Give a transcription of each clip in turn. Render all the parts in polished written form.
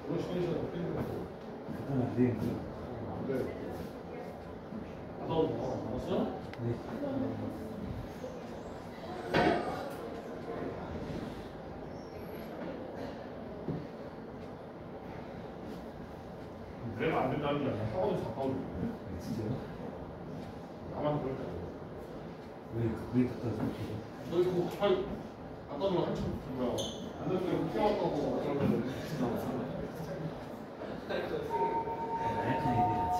오늘 시간이 어떻게 되는 그건 안 되겠네. 안 돼. 알았어? 네. 내가 안 된다는 게 아니라 사고도 작가도 진짜요? 나만 그럴 거야. 왜 갖다 줬죠? 너 이거 아까 너 한참 뭐야 안 된다고 태웠다고 그러면 나약한 애들이 같이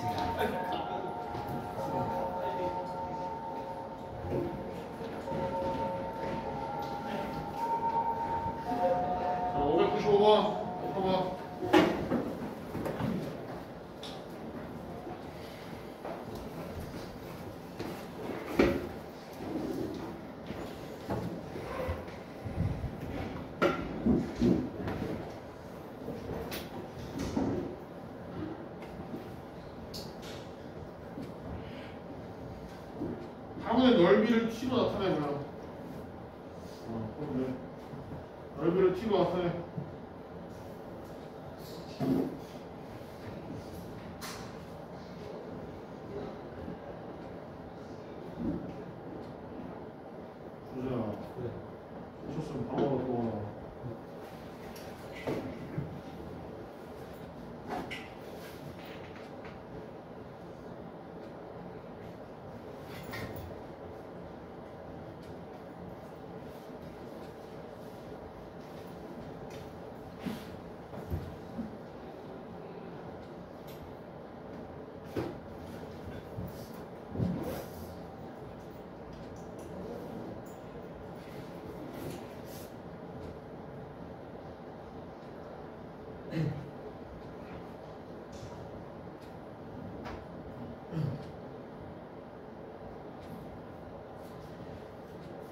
자, 595번 봐봐. 항의 넓이를 t로 나타내고요. 넓이를 t로 나타내. 보자. 쳤으면 방어가 또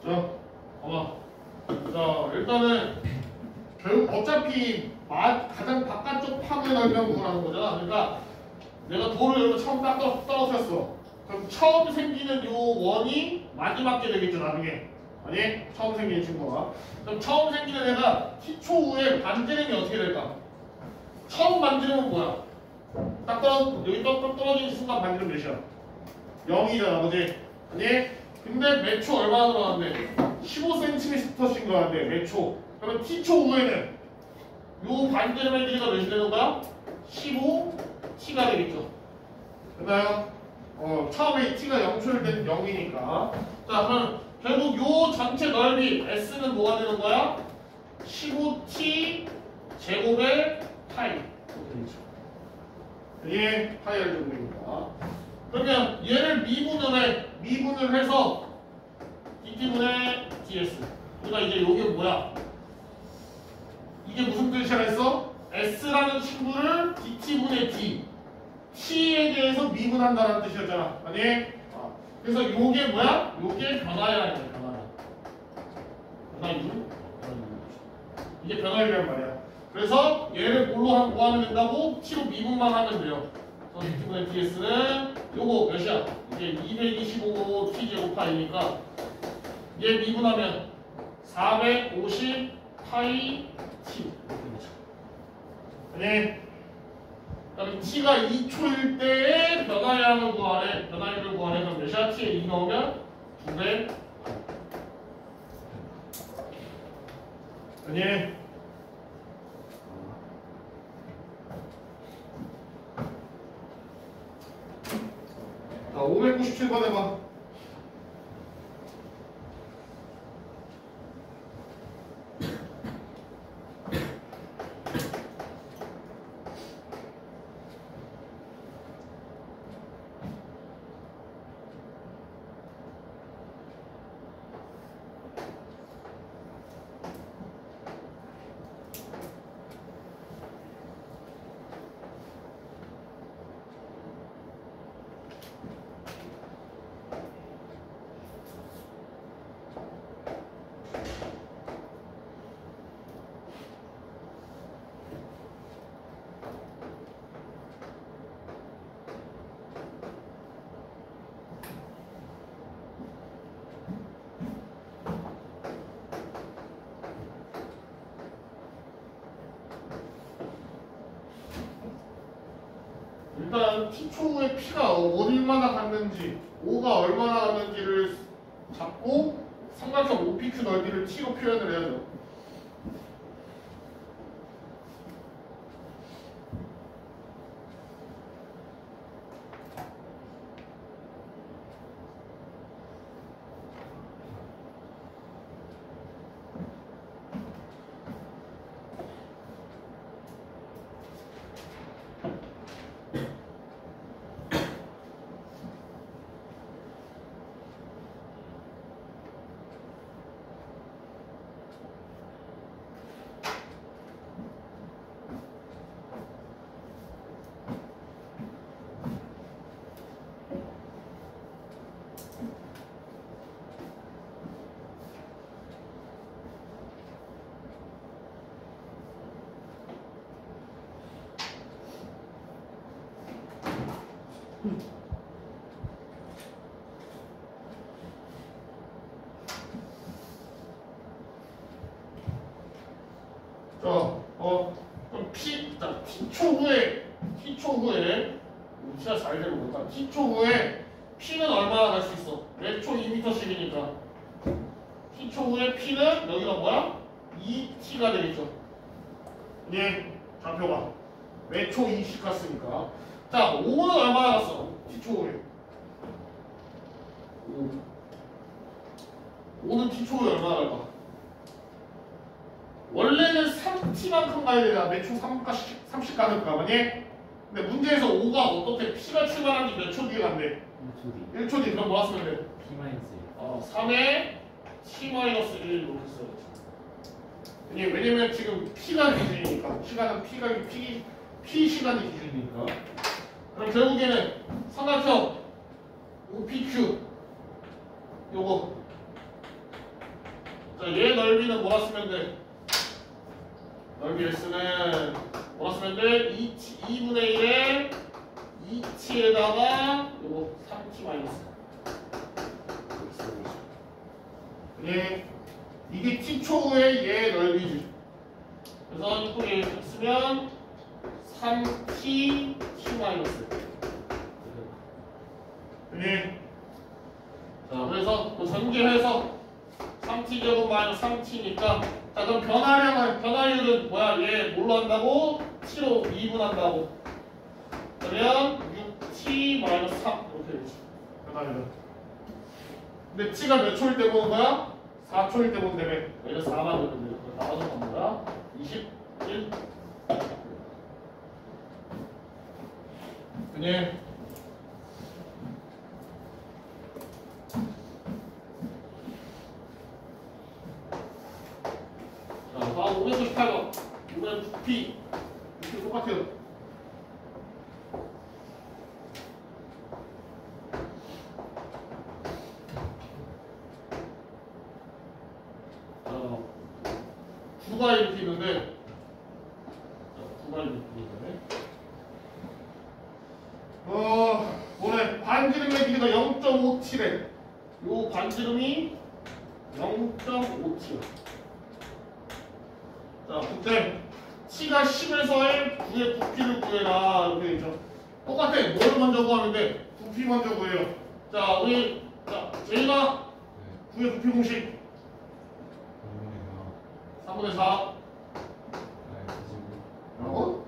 자, 봐봐. 자, 일단은 결국 어차피 가장 바깥쪽 파고의 넓이라고 구하는 거잖아. 그러니까 내가 돌을 여기서 처음 딱 떨어뜨렸어. 그럼 처음 생기는 요 원이 마지막 게 되겠죠, 나중에. 아니? 처음 생기는 친구가. 그럼 처음 생기는 애가 t초 후에 반지름이 어떻게 될까? 처음 반지름은 뭐야? 딱 여기 떨어지는 순간 반지름 몇이야? 0이잖아, 그지? 아니? 근데 몇 초 얼마나 들어갔는데? 15cm씩 들어갔는데 몇 초? 그러면 t초 후에는 요 반지름의 길이가 몇이 되는 거야? 15t가 되겠죠. 됐나요? 처음에 t가 0초일 때는 0이니까. 자, 그럼 결국 요 전체 넓이 s는 뭐가 되는 거야? 15t 제곱의 파이. 이게 파이를 정도입니다. 그러면 얘를 미분을 해서 dt분의 ds. 그러니까 이제 요게 뭐야? 이게 무슨 뜻이라 했어? s라는 친구를 dt분의 d. t에 대해서 미분한다는 뜻이었잖아. 아니? 그래서 요게 뭐야? 요게 변화야. 변화유. 이게 변화유란 말이야. 그래서 얘를 뭘로 하면 된다고? t로 미분만 하면 돼요. 그래서 dt분의 ds는 요거 몇이야? 이게 225t 제곱 파이니까 얘 미분하면 450 파이 t. 아니? 그럼 t가 2초일 때의 변화량을 구하래. 변화율을 구하래. 그럼 몇이야? t에 2 넣으면 2배. 아니? 자, 597번 해봐. 일단 t초의 p가 얼마나 갔는지, O가 얼마나 갔는지를 잡고 삼각형 OPQ 넓이를 t로 표현을 해야죠. 자, 그럼 T초 후에, 진짜 잘 되는 거다. T초 후에 P는 얼마나 갈 수 있어? 매초 2m씩이니까. T초 후에 P는 여기가 뭐야? 2T가 되겠죠. 예, 좌표가. 매초 2씩 갔으니까. 자, 5는 얼마나 갔어? T초 후에. 5는 T초 후에 얼마나 갈까? 원래는 3t만큼 가야 되잖아. 매초 3씩 가는 거 아니야? 근데 문제에서 5가 어떻게 P가 출발한 지 몇 초 뒤에 간대? 1초 뒤. 그럼 뭐 쓰면 돼? P-1 3의 T-1 이렇게 써야지. 왜냐면 지금 P가 기준이니까. 시간은 P 시간이 기준이니까. 그럼 결국에는 삼각형 OPQ 요거. 자, 얘 넓이는 뭐라 쓰면 돼? 넓이 S는 뭐라 쓰면 돼? 2분의 1에 2t에다가 요거 3t 마이너스. 예, 이게 t초의 얘 넓이지. 그래서 이쁘게 쓰면 3t t 마이너스. 예. 자, 그래서 전개해서 3t제곱 마이너스 3t니까 자, 그럼 변화율은 뭐야? 얘 뭘로 한다고? t로 2분한다고. 그러면 6t 마이너스 3 이렇게 되지. 변화율은. 근데 t가 몇 초일 때 보는 거야? 4초일 때 보는 데면 얘는 4만 되는데 나와서 갑니다. 21. 그냥 자, 다음 598번. 이번엔 부피. 부피 똑같아요. 자, 구가 이렇게 있는데, 자, 구가 이렇게 있는데, 뭐래? 반지름의 길이가 0.57에, 요 반지름이 0.57. 자, 그때 t가 10에서의 9의 부피를 구해라 이렇게 되죠. 똑같아. 뭐를 먼저 구하면 돼? 부피 먼저 구해요. 자, 우리 제이가 9의 부피 공식 3분의 4 뭐라고?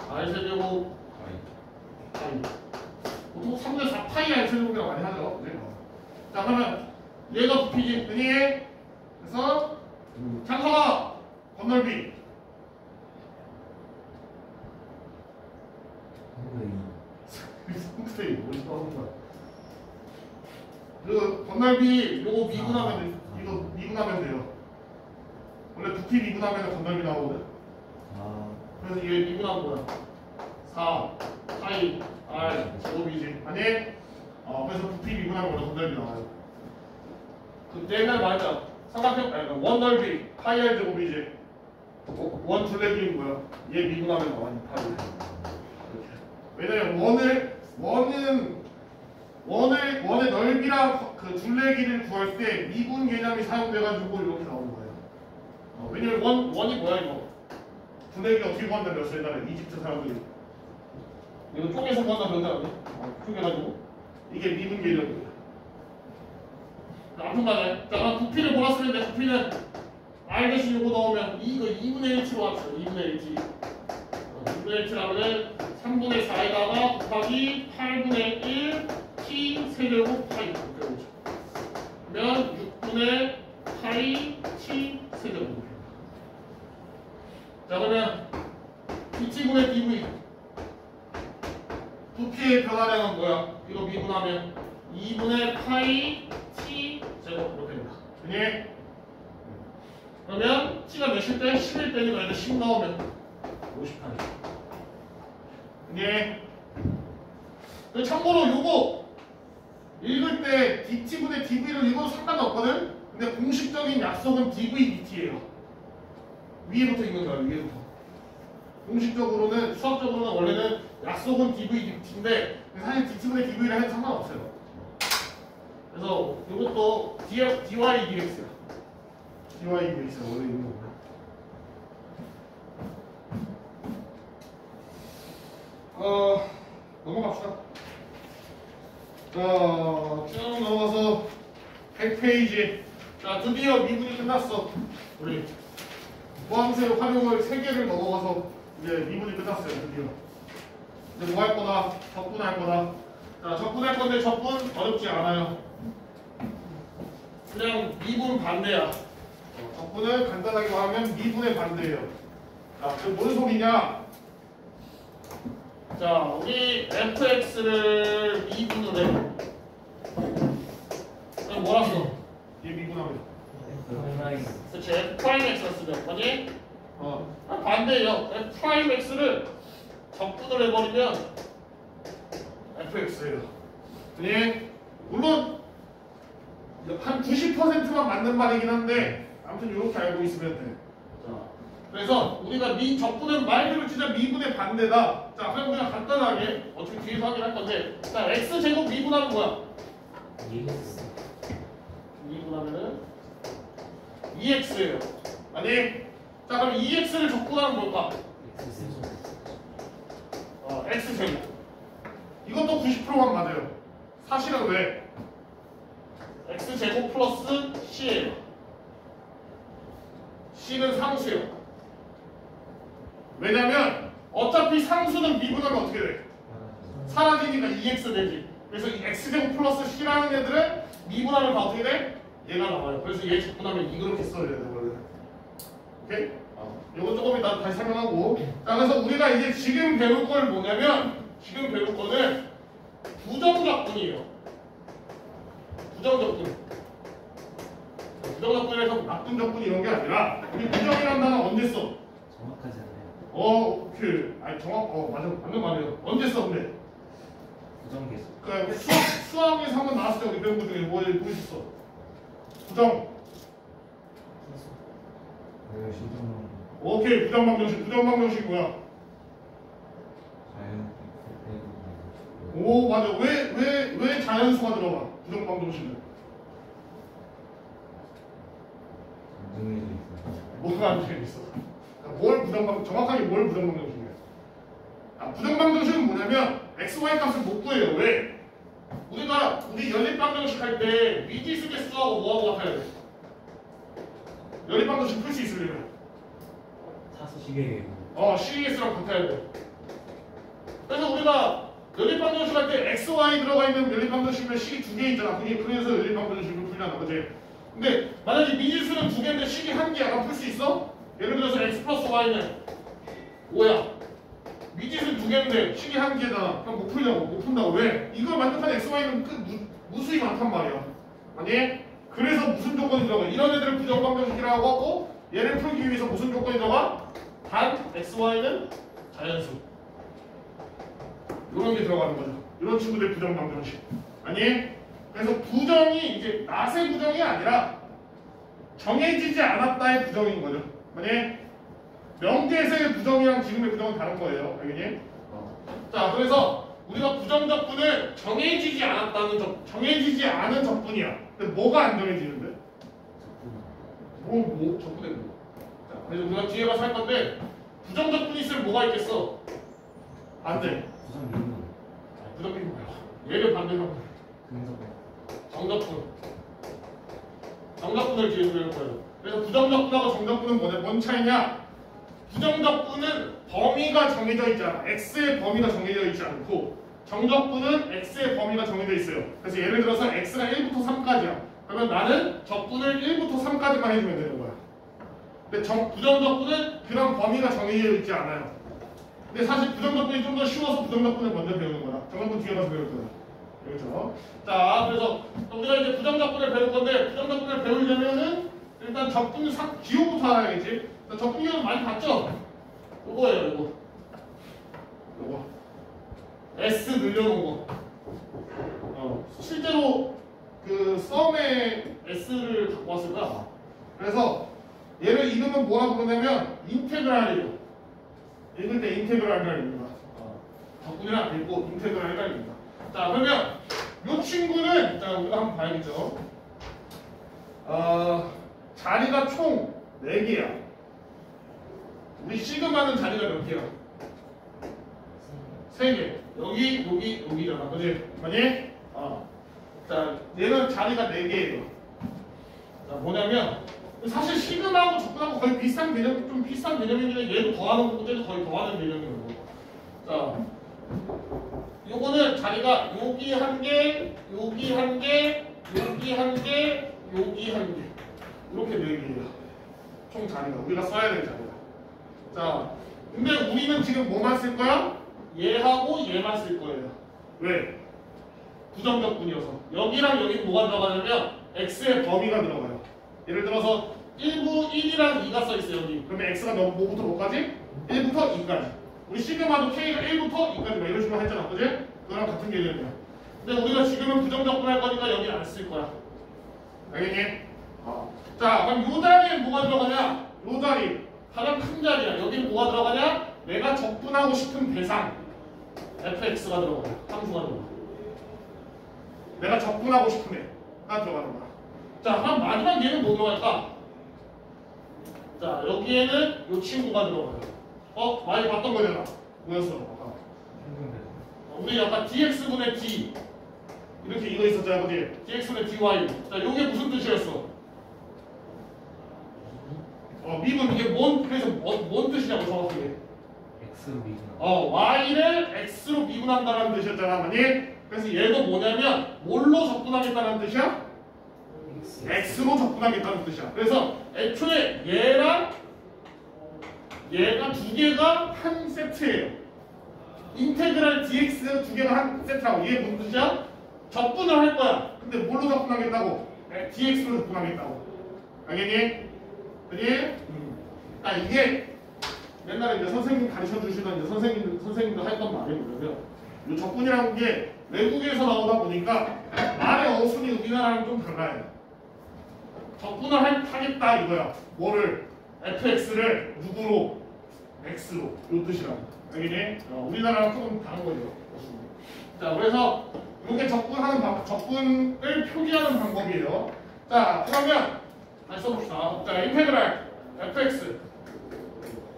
r 세제곱 파이. 보통 3분의 4 파이 r 세제곱이라고 많이 하죠. 네. 자, 그러면 얘가 부피지. 그니 그래서 장서가 건널비 3분의 2 머리 떠오른 거야. 그 건널비 요거 미분하면 돼요. 원래 부피 미분하면 건널비 나오거든. 그래서 이게 미분한 거야. 4 파이 r 제곱이지. 아니? 그래서 부피 미분하면 원래 건널비 나와요. 그 옛날 말했잖아. 삼각형 원 넓이 파이 r 제곱이지. 원 둘레길이 뭐야? 얘 미분하면 나와니 파이. 왜냐면 원의 넓이랑 그 둘레길이를 구할 때 미분 개념이 사용돼가지고 이렇게 나오는 거예요. 왜냐면 원이 뭐야 이거? 둘레길 어떻게 구한다며 옛날에 이집트 사람들이. 이거 쪼개서 구한다 그러지 않니? 쪼개가지고 이게 미분 계량이야. 아무튼 간에 자 부피를 몰았으면 부피는 R 대신 요거 넣으면 이거 2분의 1치로 합쳐 2분의 1치 2분의 1치라면은 3분의 4에다가 곱하기 8분의 1 T 세제곱 파이 이렇게 오죠. 그러면 6분의 파이 T 세제곱. 자 그러면 Dt분의 dv 부피의 변화량은 뭐야? 이거 미분하면 2분의 파이 T 제곱으로 됩니다. 그니? 그러면 T가 몇일 때? 11 빼니까 얘는 10 나오면 50하네. 그니? 참고로 요거 읽을 때 dt분의 dv를 읽어도 상관없거든? 근데 공식적인 약속은 dv dt예요. 위에부터 읽는 거야, 위에부터. 공식적으로는, 수학적으로는 원래는 약속은 dv dt인데 사실 dt분의 dv를 해도 상관없어요. 그래서 이것도 dy dx야. dy dx야. 원래 읽는 거구나. 넘어갑시다. 자, 쭉 넘어가서 100페이지. 자, 드디어 미분이 끝났어. 우리 모함세 활용을 3개를 넘어가서 이제 미분이 끝났어요. 드디어. 이제 뭐 할 거다? 적분할 거다. 자, 적분할 건데 적분 어렵지 않아요. 그냥 미분 반대야. 적분을 간단하게 말하면 미분의 반대예요. 자, 그 뭔 소리냐? 자, 우리 fx를 미분을 해. 그럼 뭐라 써? 얘 미분하면. 그렇지, f'x를 쓰면 뭐니? 반대예요. f'x를 적분을 해버리면 fx예요. 네, 물론 한 90%만 맞는 말이긴 한데 아무튼 이렇게 알고 있으면 돼. 자, 그래서 우리가 적분은 말 그대로 진짜 미분의 반대다. 자, 그럼 그냥 간단하게 어차피 뒤에서 확인할 건데, 자, x제곱 미분하면 뭐야? 미분하면은 2x예요. 아니, 자 그럼 2x를 적분하면 뭘까? x제곱. 이것도 90%만 맞아요. 사실은 왜? x제곱 플러스 c예요. c는 상수예요. 왜냐면 어차피 상수는 미분하면 어떻게 돼? 사라지니까 2x 되지. 그래서 이 x제곱 플러스 c라는 애들은 미분하면 다 어떻게 돼? 얘가 나와요. 그래서 얘 적분하면 이렇게 써야 돼요. 원래. 오케이? 이거 조금 이따 다시 설명하고. 자, 그래서 우리가 이제 지금 배울 걸 뭐냐면, 지금 배울 거는 부정적분이에요. 부정적분. 부정적분에서 나쁜 적분 이런 게 아니라, 우리 부정이라는 단어 언제 써? 정확하지 않아요. 아니 맞아, 맞는 말이에요. 언제 써, 근데? 부정계수. 그 수학에서 한번 나왔을 때 우리 배운 것 중에 뭐 있었어? 부정. 오케이, 부정방정식. 부정방정식이 뭐야? 오, 맞아. 왜 자연수가 들어가? 부정방정식은. 뭐가 안 되겠어? 정확하게 뭘 부정방정식이야? 부정방정식은 뭐냐면 xy 값을 못 구해요. 왜? 우리 연립방정식 할 때 미지수 개수하고 뭐하고 같아야 돼? 연립방정식 풀 수 있으려면 시계. CES랑 같아야 돼. 그래서 우리가 연립방정식 할 때 XY 들어가 있는 연립방정식이면 식이 2개 있잖아. 그래서 연립방정식을 풀잖아. 그치? 근데 만약에 미지수는 2개인데 식이 1개야. 풀 수 있어? 예를 들어서 X 플러스 Y는 5야. 미지수는 2개인데 식이 1개잖아. 그럼 못 풀냐고. 못 푼다고. 왜? 이걸 만족한 XY는 무수히 많단 말이야. 아니? 그래서 무슨 조건이 들어가? 이런 애들을 부정방정식이라고 하고 얘를 풀기 위해서 무슨 조건이 들어가? 단 XY는 자연수. 이런 게 들어가는 거죠. 이런 친구들 부정방정식. 아니? 그래서 부정이 이제 낫의 부정이 아니라 정해지지 않았다의 부정인 거죠. 아니? 명제에서의 부정이랑 지금의 부정은 다른 거예요. 알겠니? 자, 그래서 우리가 부정적분을 정해지지 않은 적분이야. 근데 뭐가 안 정해지는데? 적분에 뭐? 자, 그래서 우리가 뒤에 가서 할 건데 부정적분이 있으면 뭐가 있겠어? 안 돼. 부정 미분 부정비는 뭐야? 얘를 반대로 근섭. 정적분. 정적분을 뒤에 두는 거예요. 그래서 부정적분하고 정적분은 뭐냐? 뭔 차이냐? 부정적분은 범위가 정해져 있잖아. x의 범위가 정해져 있지 않고 정적분은 x의 범위가 정해져 있어요. 그래서 예를 들어서 x가 1부터 3까지야. 그러면 나는 적분을 1부터 3까지만 해주면 되는 거야. 근데 부정적분은 그런 범위가 정해져 있지 않아요. 근데 사실 부정적분이 좀 더 쉬워서 부정적분을 먼저 배우는 거야. 정적분 뒤에 가서 배울 거야. 그렇죠? 자, 그래서 우리가 이제 부정적분을 배울 건데 부정적분을 배우려면은 일단 적분 기호부터 알아야겠지. 적분 기호는 많이 봤죠? 요거예요, 요거. 요거. S 늘려놓은 거. 실제로 그 썸에 S를 갖고 왔을 거야. 그래서 얘를 이름은 뭐라 부르냐면 인테그랄이에요. 읽을 때 인테그랄이라는 겁니다. 적분이랑 안 읽고 인테그랄이라는 자, 그러면 이 친구는 자 우리가 한번 봐야겠죠. 자리가 총 4개야. 우리 시그마는 자리가 몇 개야? 3개. 여기잖아. 그지? 아니? 자, 얘는 자리가 4개예요. 자, 뭐냐면 사실 시그마하고 적분하고 거의 비슷한 개념, 좀 비슷한 개념인데 얘도 더하는 거고 얘도 거의 더하는 개념인 거고. 자, 요거는 자리가 여기 1개, 여기 1개, 여기 1개, 여기 1개 이렇게 4개예요. 총 자리가 우리가 써야 될 자리가. 자, 근데 우리는 지금 뭐만 쓸 거야? 얘하고 얘만 쓸 거예요. 왜? 부정적분이어서. 여기랑 여기 뭐가 들어가냐면 x의 범위가 들어가요. 예를 들어서 1부 1이랑 2가 써 있어요. 여기. 그러면 x가 뭐부터 뭐까지? 1부터 2까지. 우리 시그마도 k가 1부터 2까지 막 이런 식으로 했잖아. 그지? 그거랑 같은 개념이야. 근데 우리가 지금은 부정적분 할 거니까 여기 안 쓸 거야. 알겠니? 자, 그럼 요 자리에 뭐가 들어가냐? 요 자리. 가장 큰 자리야. 여기는 뭐가 들어가냐? 내가 적분하고 싶은 대상. fx가 들어가요. 함수가 들어가. 내가 적분하고 싶은 애가 들어가는 거야. 자, 그럼 마지막 얘는 뭐 들어갈까? 자, 여기에는 요 친구가 들어가요. 많이 봤던 거잖아. 뭐였어? 우리 아까 dx분의 d 이렇게 이거 있었잖아. 그지? dx분의 dy. 자, 요게 무슨 뜻이었어? 미분 이게 그래서 뭔 뜻이냐고 정확하게. X로 미분. y를 x로 미분한다는 뜻이었잖아. 아니? 그래서 얘도 뭐냐면 뭘로 적분하겠다는 뜻이야? x로 적분하겠다는 뜻이야. 그래서 애초에 얘랑 얘가 2개가 한 세트예요. 인테그랄 dx 2개가 한 세트라고. 이게 무슨 뜻이야? 적분을 할 거야. 근데 뭘로 적분하겠다고? dx로 적분하겠다고. 알겠니? 그지? 이게 옛날에 이제 선생님 가르쳐 주시던 이제 선생님도 했던 말이 뭐냐면 이 적분이라는 게 외국에서 나오다 보니까 말의 어순이 우리나라랑 좀 달라요. 적분을 하겠다 이거야. 뭐를? fx를 누구로? x로. 요 뜻이라고. 알겠니? 우리나라랑 조금 다른 거죠. 자, 그래서 이게 적분을 표기하는 방법이에요. 자, 그러면 다시 써봅시다. 자, 인테그랄 fx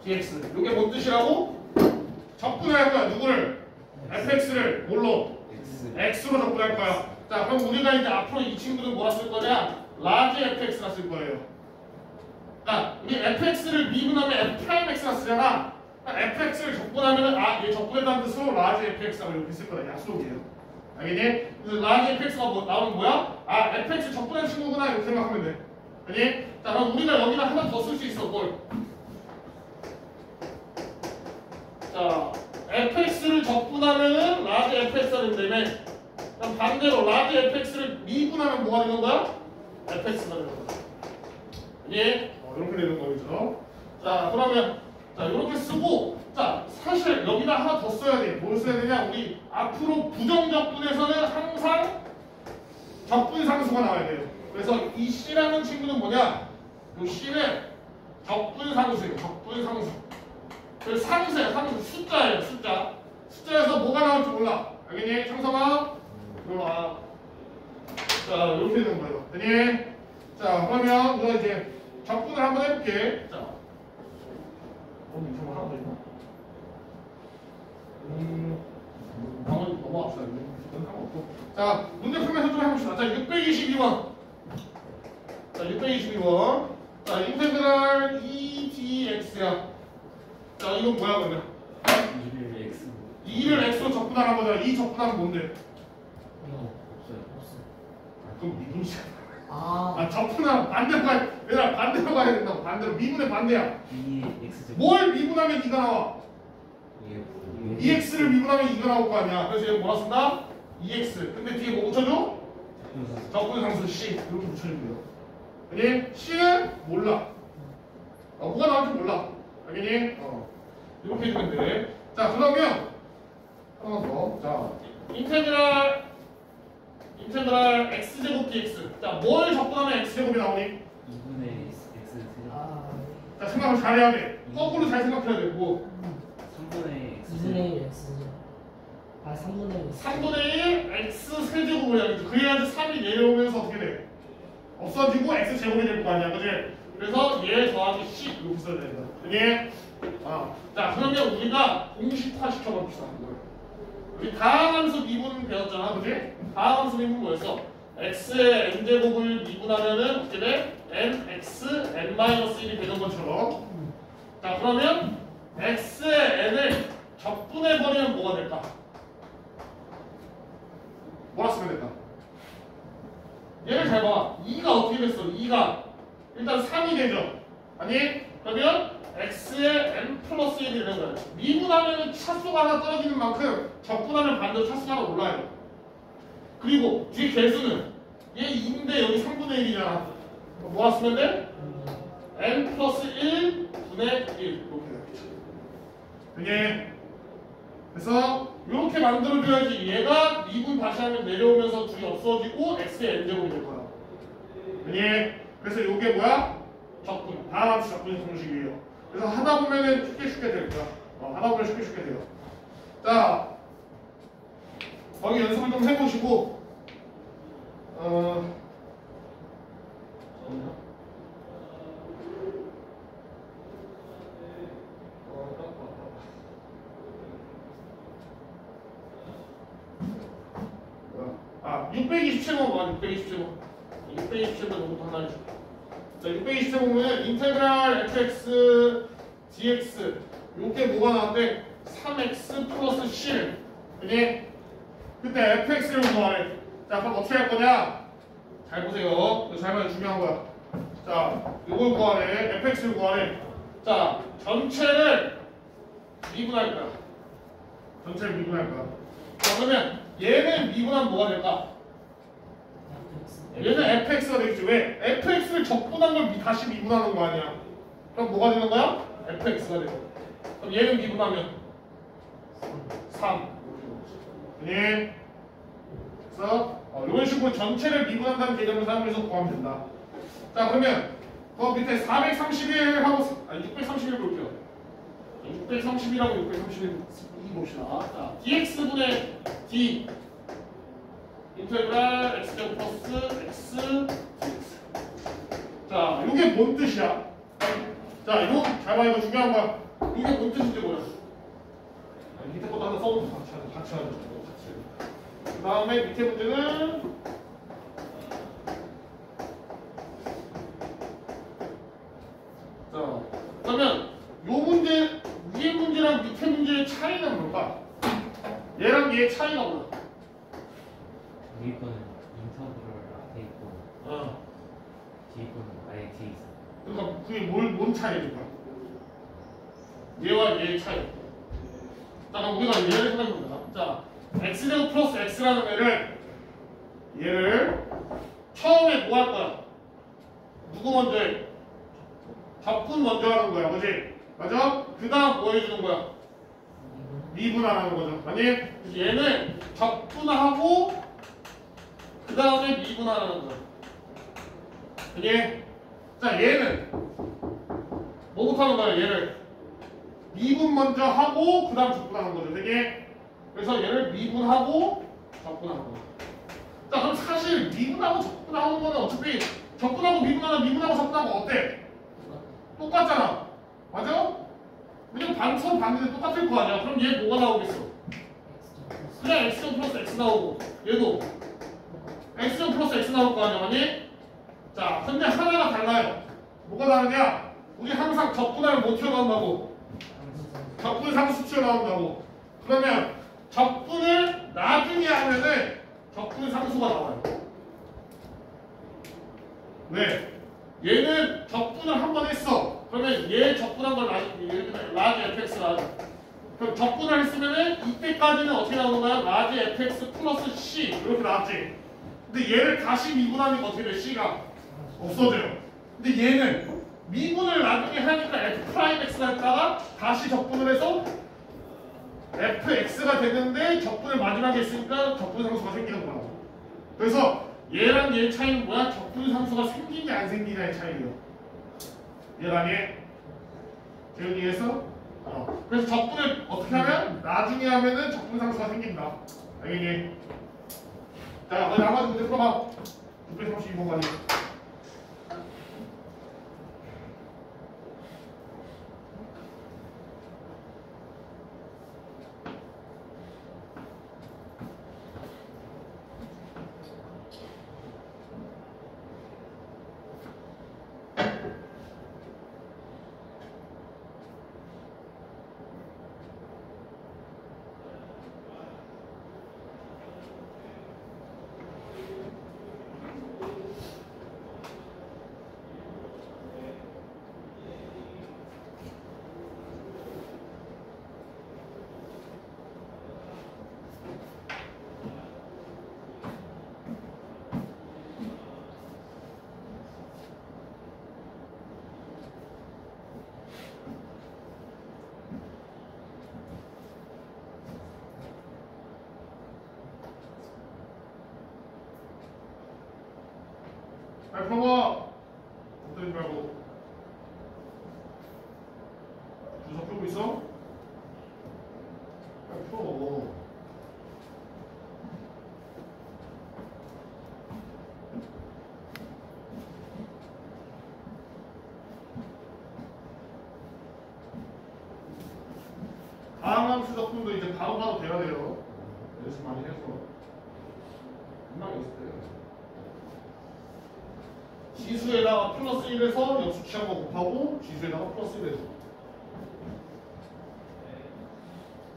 dx. 이게 뭔 뜻이라고? 적분할 거야. 누구를? fx를 뭘로? x로 적분할 거야. 자, 그럼 우리가 이제 앞으로 이 친구는 뭐라 쓸 거냐? 라지 fx라 쓸 거예요. 자, 우리 fx를 미분하면 f'x라 쓰잖아. fx를 적분하면 얘 적분했다는 뜻으로 라지 fx라고 이렇게 쓸 거야. 약속이에요. 알겠니? 그래서 라지 fx가 나오면 뭐야? fx 적분한 친구구나 이렇게 생각하면 돼. 알겠니? 자, 그럼 우리가 여기다 하나 더 쓸 수 있어. 뭘? 자, fx를 적분하면은 라지 fx가 된다며. 그럼 반대로 라지 fx를 미분하면 뭐가 되는 거야? fx가 되는 거야. 예? 이렇게 되는 거죠. 자, 그러면 자 이렇게 쓰고 자 사실 여기다 하나 더 써야 돼. 뭘 써야 되냐? 우리 앞으로 부정적분에서는 항상 적분상수가 나와야 돼요. 그래서 이 C라는 친구는 뭐냐? 이 C는 적분상수예요. 적분상수. 그래서 상수예요. 상수. 숫자예요. 숫자. 숫자에서 뭐가 나올지 몰라. 알겠니? 창성아? 들어와. 자, 이렇게 되는 거예요. 되니? 자, 그러면 우리가 이제 적분을 한번 해볼게. 자, 이상한 거 하나 더 있나? 방금 넘어갑시다. 이건 상관없고. 자, 문제 풀면서 좀 해봅시다. 자, 622번. 자, 622번. 자, 인테그랄 EDX야. 자, 이건 뭐야, 그러면? 2를 X 2를 x로 적분하는 거잖아. 이 적분하면 뭔데? 없어요. 그럼 미분이야. 아, 적분하면 반대로 가야, 얘들아, 반대로 가야 된다고. 반대로. 미분의 반대야. 2 X 제곱 뭘 미분하면 2가 나와? 2x를 미분하면 2가 나올 거 아니야. 그래서 얘 뭐라 쓴다? 2x. 근데 뒤에 뭐 붙여줘? 적분 상수 c. 이렇게 붙여주면 돼요. 알겠니? c는 몰라. 뭐가 나올지 몰라. 알겠니? 이렇게 해주면 돼. 자, 그러면 하나 더. 자, 인테그랄 x제곱 dx. 자, 뭘 적분하면 x제곱이 나오니? 2분의 X 제곱 아, 자, 생각을 잘해야 돼. 거꾸로 잘 생각해야 되고. 3분의 X 2분의 1 x죠. 아, 3분의 1 x. 3분의 1 x 세제곱을 해야지. 그래야지 3이 내려오면서 어떻게 돼? 없어지고 x 제곱이 될 거 아니야, 그지? 그래서 얘 더하기 c 이렇게 써야 된다. 그지? 자, 그러면 우리가 공식화 시켜봅시다. 우리 다항함수 미분 배웠잖아, 그지? 다항함수 미분 뭐였어? x의 n 제곱을 미분하면은 어떻게 돼? nx n-1이 되는 것처럼. 자, 그러면 x의 n을 적분해 버리면 뭐가 될까? 뭐라 쓰면 될까? 얘를 잘 봐. 2가 어떻게 됐어? 2가 일단 3이 되죠? 아니? 그러면 x의 n 플러스 1이 되는 거야. 미분하면 차수가 하나 떨어지는 만큼 적분하면 반대로 차수가 하나 올라요. 그리고 뒤에 개수는 얘 2인데 여기 3분의 1이잖아. 뭐라 쓰면 돼? n 플러스 1 분의 1 이렇게 되겠죠. 그게 그래서 이렇게 만들어줘야지 얘가 미분 다시 하면 내려오면서 둘이 없어지고 x의 n제곱이 될 거야. 예. 그래서 이게 뭐야? 적분. 다함수 적분의 공식이에요. 그래서 하다 보면은 쉽게 될 거야. 하다 보면 쉽게 돼요. 자, 거기 연습을 좀 해보시고, 아, 627번 봐, 627번. 627번 이것도 하나 해줄게. 자, 627번은 인테그랄 fx dx. 요게 뭐가 나왔대? 3x 플러스 c. 그지? 그때 fx를 구하래. 자, 그럼 어떻게 할 거냐? 잘 보세요. 이거 잘 봐야 중요한 거야. 자, 요걸 구하래. fx를 구하래. 자, 전체를 미분할 거야. 전체를 미분할 거야. 자, 그러면 얘는 미분하면 뭐가 될까? 얘는 fx가 되겠지. 왜? fx를 적분한 걸 다시 미분하는 거 아니야. 그럼 뭐가 되는 거야? fx가 되고. 그럼 얘는 미분하면 3. 네. 그래서 이런 식으로 전체를 미분한다는 개념을 사용해서 구하면 된다. 자, 그러면 그 밑에 431하고 631 볼게요. 631하고 631 봅시다. 자, dx분의 d 인테그랄 x제곱 플러스 x dx. 자, 이게 뭔 뜻이야? 자, 이거 잘 봐. 이거 중요한 거야. 이게 뭔 뜻인지 뭐야? 밑에 것도 하나 써놓고 같이 하자. 그 다음에 밑에 문제는 자, 그러면 요 문제 위에 문제랑 밑에 문제의 차이는 뭘까? 얘랑 얘의 차이가 뭐야? 위에 거는 인터벌 앞에 있고 뒤에 거는 아예 뒤에 있어. 그러니까 그게 뭔 차이일까? 얘와 얘의 차이. 자, 그럼 우리가 얘를 생각해보자. 자, x제곱 플러스 x라는 얘를 처음에 뭐 할 거야? 누구 먼저 해? 적분 먼저 하는 거야, 그지? 맞아? 그 다음 뭐 해주는 거야? 미분하는 거죠. 아니? 그래서 얘는 적분하고 그 다음에 미분하는 거야. 그지? 자, 얘는 뭐부터 하는 거야, 얘를? 미분 먼저 하고 그 다음 적분하는 거죠. 되게. 그래서 얘를 미분하고 적분하는 거죠. 자, 그럼 사실 미분하고 적분하는 거는 어차피 적분하고 미분하고 적분하고 어때? 똑같잖아. 맞아? 왜냐면 반선 반대도 똑같을 거 아니야. 그럼 얘 뭐가 나오겠어? 그냥 x제곱 플러스 x 나오고 얘도 x제곱 플러스 x 나올 거 아니야, 맞니? 자, 근데 하나가 달라요. 뭐가 다르냐? 우리 항상 적분할 못 튀어나온다고. 적분 상수 튀어나온다고. 그러면 적분을 나중에 하면은 적분 상수가 나와요. 왜? 얘는 적분을 한 번 했어. 그러면 얘 적분한 걸 라지 fx 라지. 그럼 적분을 했으면은 이때까지는 어떻게 나오는 거야? 라지 fx 플러스 c 이렇게 나왔지. 근데 얘를 다시 미분하니까 어떻게 돼? c가 없어져요. 근데 얘는 미분을 나중에 하니까 f 프라임 x가 했다가 다시 적분을 해서 fx가 되는데 적분을 마지막에 했으니까 적분 상수가 생기는 거야. 그래서 얘랑 얘 차이는 뭐야? 적분 상수가 생기냐 안 생기냐의 차이예요. 얘랑 얘. 재훈이 이해했어? 그래서 적분을 어떻게 하면 나중에 하면은 적분 상수가 생긴다. 알겠니? 자, 너희 나머지 문제 풀어봐. 632번까지. 잘 풀어봐. 엎드리지 말고. 주석 펴고 있어? 잘 풀어. 다항함수 적분도 이제 바로바로 돼야 돼요. 연습 많이 해서. 금방 연습돼요. 지수에다가 플러스 1에서 역수 취한 거 곱하고 지수에다가 플러스 1에서.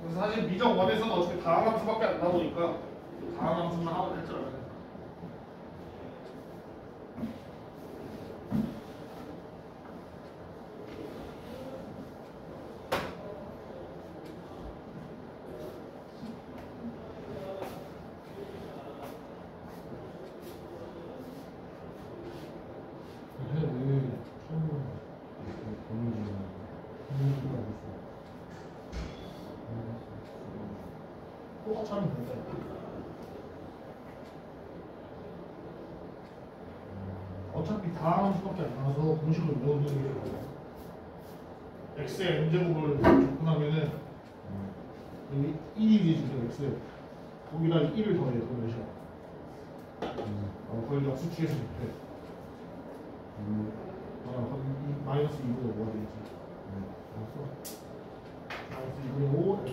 그래서 사실 미적 원에서는 어차피 다항함수밖에 안 나오니까 다항함수만 하면 될 줄 알아요. 똑같이 하면 된다. 어차피 다항함수밖에 안 나와서 공식을 외우는 게 좋아요. x의 n제곱을 접근하면은 여기 1이 주죠. x 거기다 1을 더해요. 그 몇이야? 그걸 역수치에서 못해. 그럼 이 마이너스 2분의 5가 되겠지. 알았어? 마이너스 2분의 5 x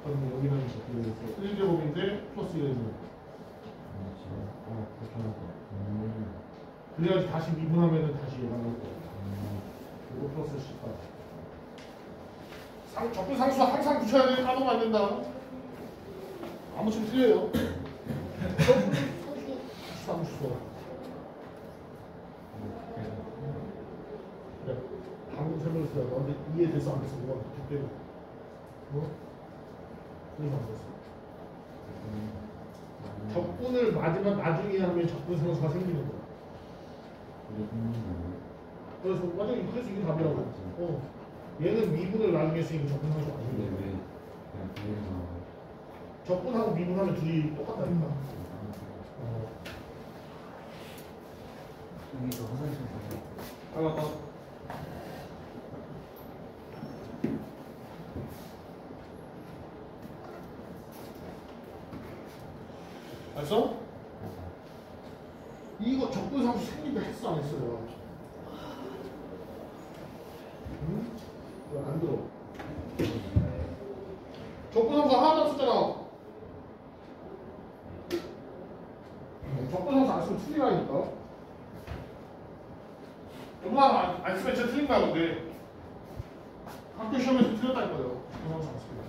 그럼 여기는 어떻게 되겠어? 1제곱인데 플러스 1해주면 그렇게 하는 거야. 그래야지 다시 미분하면은 다시 얘가 나올 거야. 그리고 플러스 10까지. 적분 상수 항상 붙여야 돼. 까먹으면 안 된다. 아무 침 틀려요. 상수. 그래. 방금 설명했어요. 너한테 이해돼서 안 돼서 뭐가 그때 뭐? 그래서 안 됐어. 적분을 마지막 나중에 하면 적분 상수가 생기는 거야. 그래서 완전히 그래서 이게 답이라고. 얘는 미분을 나중에 쓰니까 적분 상수가 안 생겨. 적분하고 미분하면 둘이 똑같다니까. 여기서 화장실 가서 알았다. 알았어? 이거 적분 상수 생긴다 했어 안 했어요? 응? 왜 안 들어? 적분 상수 하나도 없었잖아. 거야 근데 학교 시험에서 틀렸다는 거예요. 항상 맞습니다.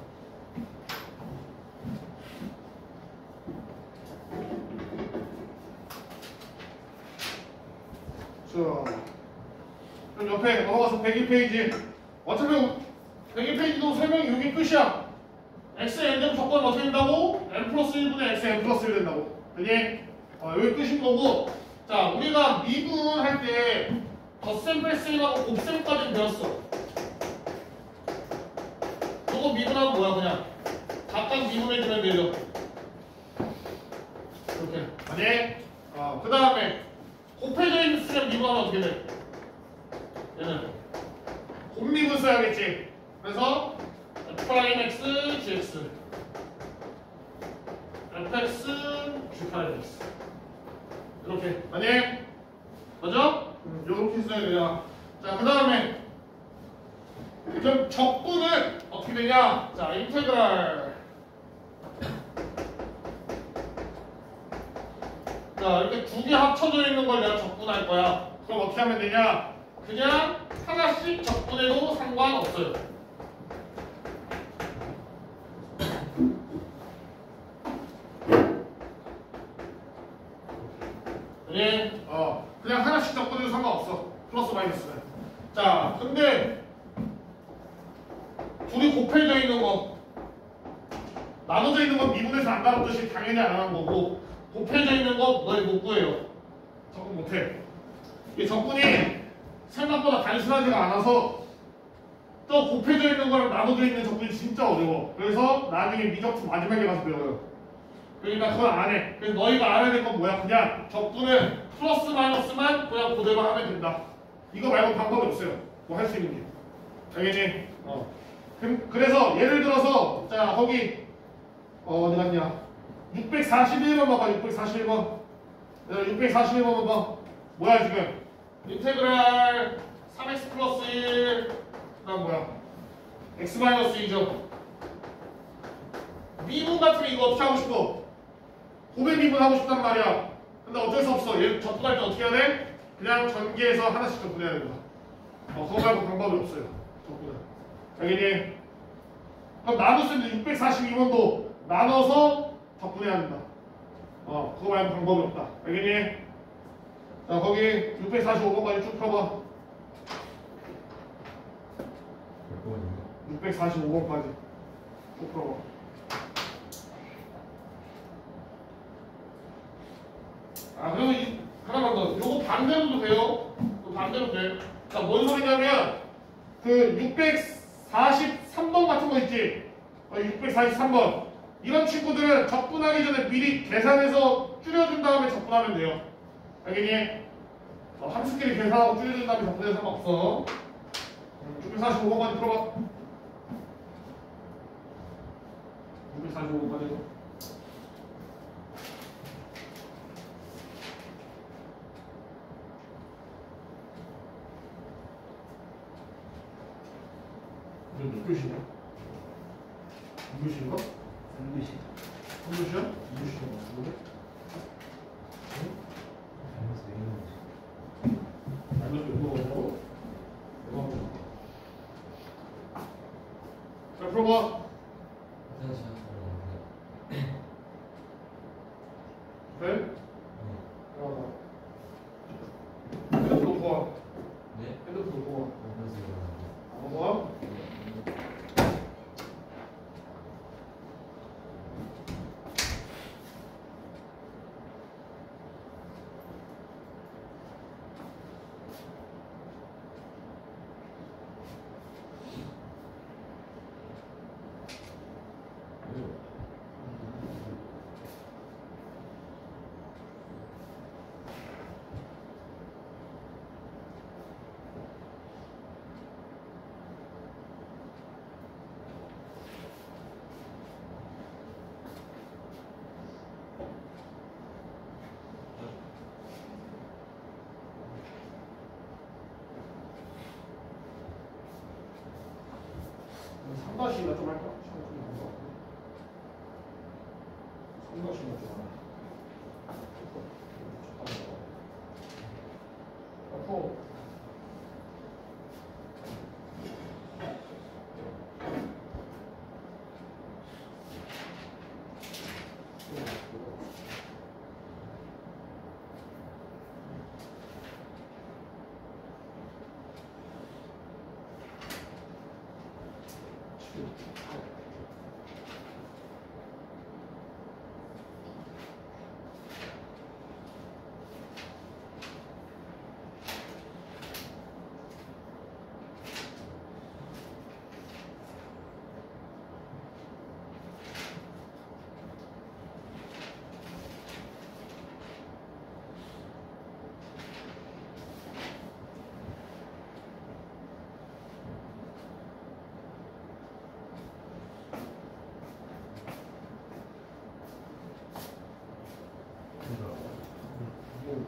자, 그럼 옆에 넘어가서 102페이지. 어차피 102페이지도 설명이 여기 끝이야. x n제곱 조건은 어떻게 된다고? n 플러스 1분의 x n 플러스 1 된다고. 그지? 여기 끝인 거고. 자, 우리가 미분할 때 덧셈 뺄셈하고 곱셈까지는 배웠어. 저거 미분하면 뭐야 그냥 각각 미분해주면 되죠. 이렇게. 아니? 그 다음에 곱해져 있으면 미분하면 어떻게 돼? 얘는 곱미분 써야겠지. 그래서 f 프라임 x gx fx g 프라임 x 이렇게. 아니? 맞아? 이렇게 써야 되냐. 자, 그 다음에 그럼 적분은 어떻게 되냐? 자, 인테그랄. 자, 이렇게 두 개 합쳐져 있는 걸 내가 적분할 거야. 그럼 어떻게 하면 되냐? 그냥 하나씩 적분해도 상관없어요. 네? 그냥 하나씩 적분해도 상관없어. 플러스 마이너스는. 자, 근데 둘이 곱해져 있는 거, 나눠져 있는 건 미분해서 안 나눴듯이 당연히 안 하는 거고, 곱해져 있는 거 너희 못 구해요. 적분 못해. 이 적분이 생각보다 단순하지가 않아서 또 곱해져 있는 거랑 나눠져 있는 적분이 진짜 어려워. 그래서 나중에 미적분 마지막에 가서 배워요. 그러니까 그건 안 해. 그래서 너희가 알아야 될 건 뭐야? 그냥 적분은 플러스 마이너스만 그냥 그대로 하면 된다. 이거 말고 방법이 없어요. 뭐 할 수 있는 게. 당연히. 그래서 예를 들어서 자 거기 어디 갔냐? 641번 봐봐. 641번. 641번 봐봐. 뭐야 지금? 인테그랄 3x 플러스 1 그다음 뭐야? x 마이너스 2죠. 미분 같으면 이거 어떻게 하고 싶어? 곱의 미분 하고 싶단 말이야. 근데 어쩔 수 없어. 얘 적분할 때 어떻게 해야 돼? 그냥 전개해서 하나씩 적분해야 된다. 그거 말고 방법이 없어요. 적분은. 알겠니? 그럼 나눗셈도 642번도 나눠서 적분해야 한다. 그거 말고 방법이 없다. 알겠니? 자, 거기 645번까지 쭉 펴봐. 645번까지 쭉 펴봐. 그러면 하나만 더. 요거 반대로도 돼요. 이거 반대로 돼. 자, 뭔 소리냐면 그 643번 같은 거 있지? 643번. 이런 친구들은 적분하기 전에 미리 계산해서 줄여준 다음에 적분하면 돼요. 알겠니? 함수끼리 계산하고 줄여준 다음에 적분해서 상관없어. 645번까지 풀어봐. 645번까지. 몇 교시냐? 2교시인가? 3교시. 3교시야? 2교시야? 뭐래? 마이너스 몇 번가 온다고? 몇 번가 온다고? 자, 풀어봐. 네? 핸드폰 놓고 와. 네? 핸드폰 놓고 와. 안녕하세요. 와. 상다시가 좀 할까? 상다시가 좀 하나. 앞으로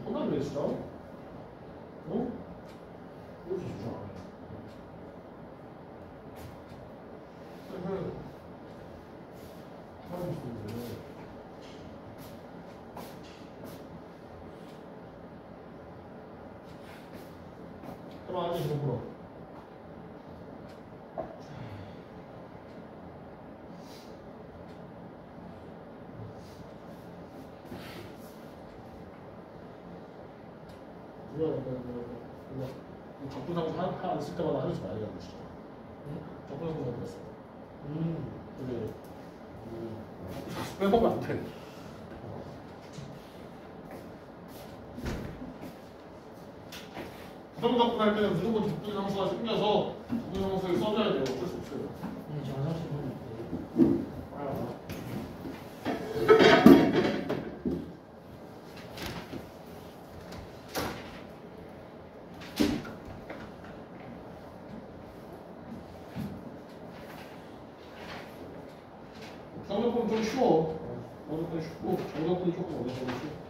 혼났네 진짜. 어? 이렇게 진짜. 사람이 있었는데. 그럼 아직 못 물어. 이거 적분상수 하나 쓸 때마다 하면서 많이 가고 진짜. 적분상수 어디 갔어? 근데 빼먹으면 안 돼. 부정적분 할 때는 무조건 적분상수가 생겨서 적분상수를 써줘야 돼요. 어쩔 수 없어요. 네, 저 화장실 보면 정적분은 좀 쉬워. 정적분이 쉽고 정적분이 조금 어려워. 쉬워.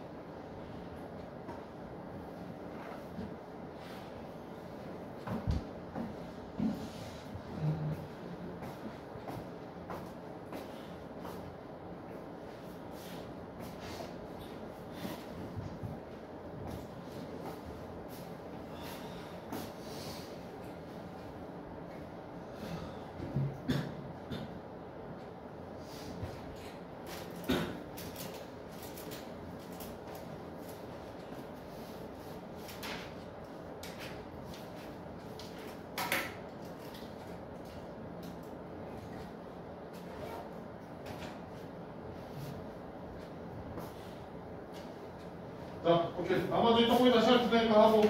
자, 오케이. 나머지 조금 이따 시간 주니까 하고.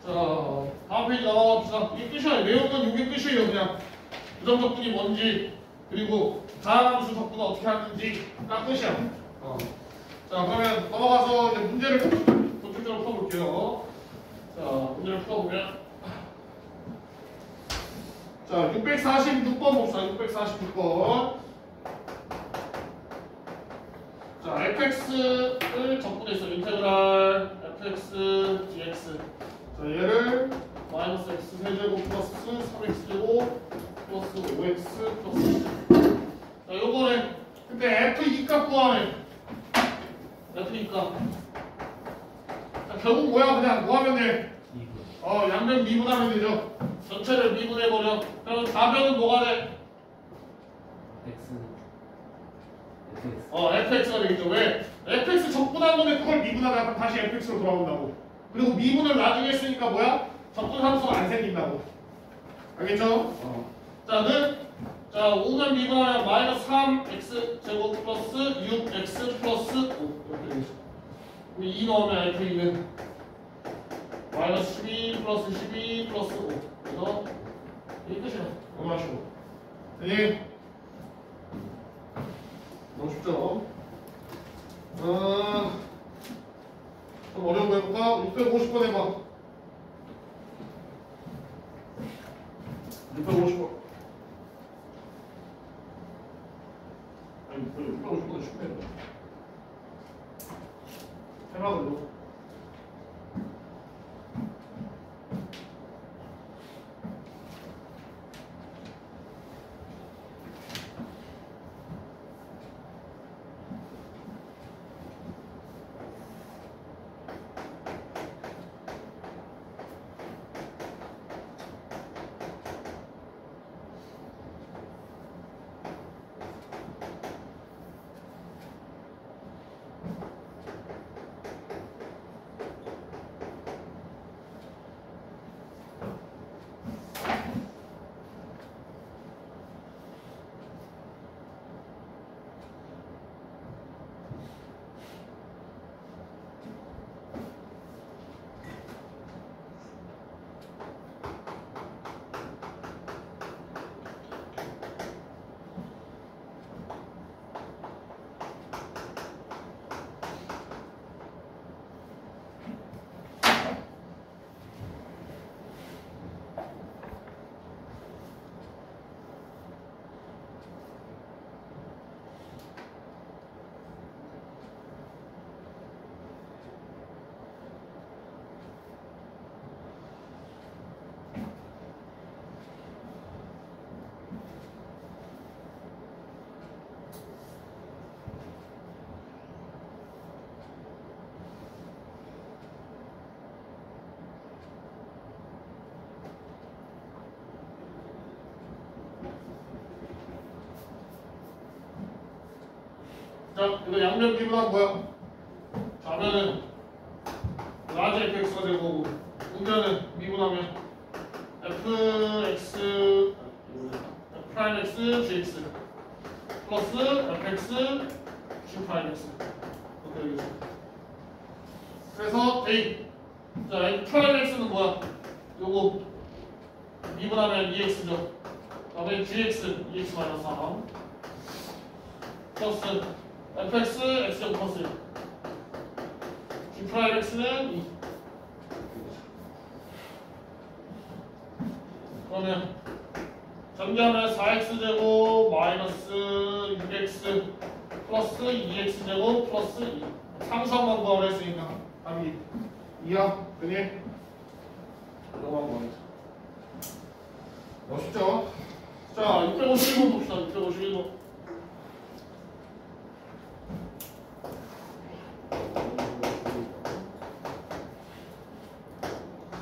자, 다음 페이지 나와봅시다. 이게 끝이야. 내용은 이게 끝이에요. 그냥 부정적분이 뭔지, 그리고 가함수 적분은 어떻게 하는지 딱 끝이야. 자, 그러면 넘어가서 이제 문제를 본격적으로 풀어볼게요. 자, 문제를 풀어보면. 자, 646번 봅시다. 646번. 자, fx를 적분했어요. 인테그랄 fx dx. 자, 얘를 마이너스 x 세제곱 플러스 3x제곱 플러스 5x 플러스 10. 자, 요거는 근데 f2 값 구하네. f2 값. 자, 결국 뭐야? 그냥 뭐 하면 돼? 양변 미분하면 되죠. 전체를 미분해버려. 그럼 4변은 뭐가 돼? fx가 되겠죠. 왜? fx 적분한 건데 그걸 미분하다가 다시 fx로 돌아온다고. 그리고 미분을 나중에 했으니까 뭐야? 적분 함수가 안 생긴다고. 알겠죠? 자, 5는 미분하면 마이너스 3x 제곱 플러스 6x 플러스 5 이렇게 되겠죠. 2 넣으면 f는 마이너스 12 플러스 12 플러스 5. 그래서 이게 끝이야. 넘어가시고. 네. 너무 쉽죠? 좀 어려운 거 해볼까? 650번 해봐. 650번. 아니, 650번 쉽네. 해봐, 그리고. 자, 이거 양면 미분하면 뭐야? 좌면은 라지 fx가 되고 우면은 미분하면 fx 프라임 x gx 플러스 fx g 프라임 x 이렇게 되겠죠. 그래서 a 자 f 프라임 x는 뭐야? 요거 미분하면 2x죠. 그다음에 gx 2x 마이너스 3 플러스 fx x제곱 플러스 1 g 프라임 x는 2 그러면 전개하면 4x제곱 마이너스 6x 플러스 2x제곱 플러스 2 상수함만 구하려 했으니까 답이 2야 그니? 이거만 구하자 멋있죠? 자 651번 봅시다 651번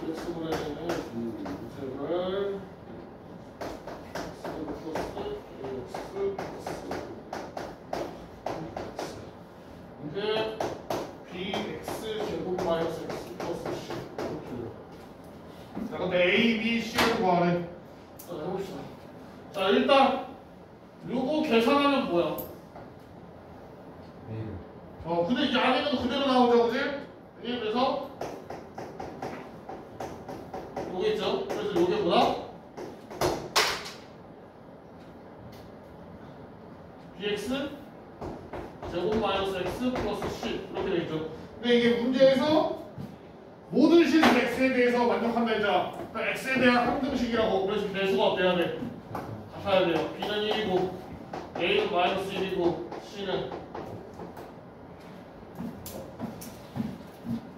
x분의 제곱을 이게 bx 제곱 마이너스 x 플러스 c 이렇게. 자 근데 a, b, c를 구하래. 자 해봅시다. 자 일단 요거 계산하면 뭐야? 근데 이 안에는 그대로 나오죠, 그지? 그래서 요게 있죠? 그래서 요게 뭐다? bx 제곱 마이너스 x 플러스 c 이렇게 되겠죠. 근데 이게 문제에서 모든 실수 x에 대해서 만족한다 했잖아. 그러니까 x에 대한 항등식이라고. 그래서 배수가 어때야 돼? 같아야 돼요. b는 1이고 a는 마이너스 1이고 c는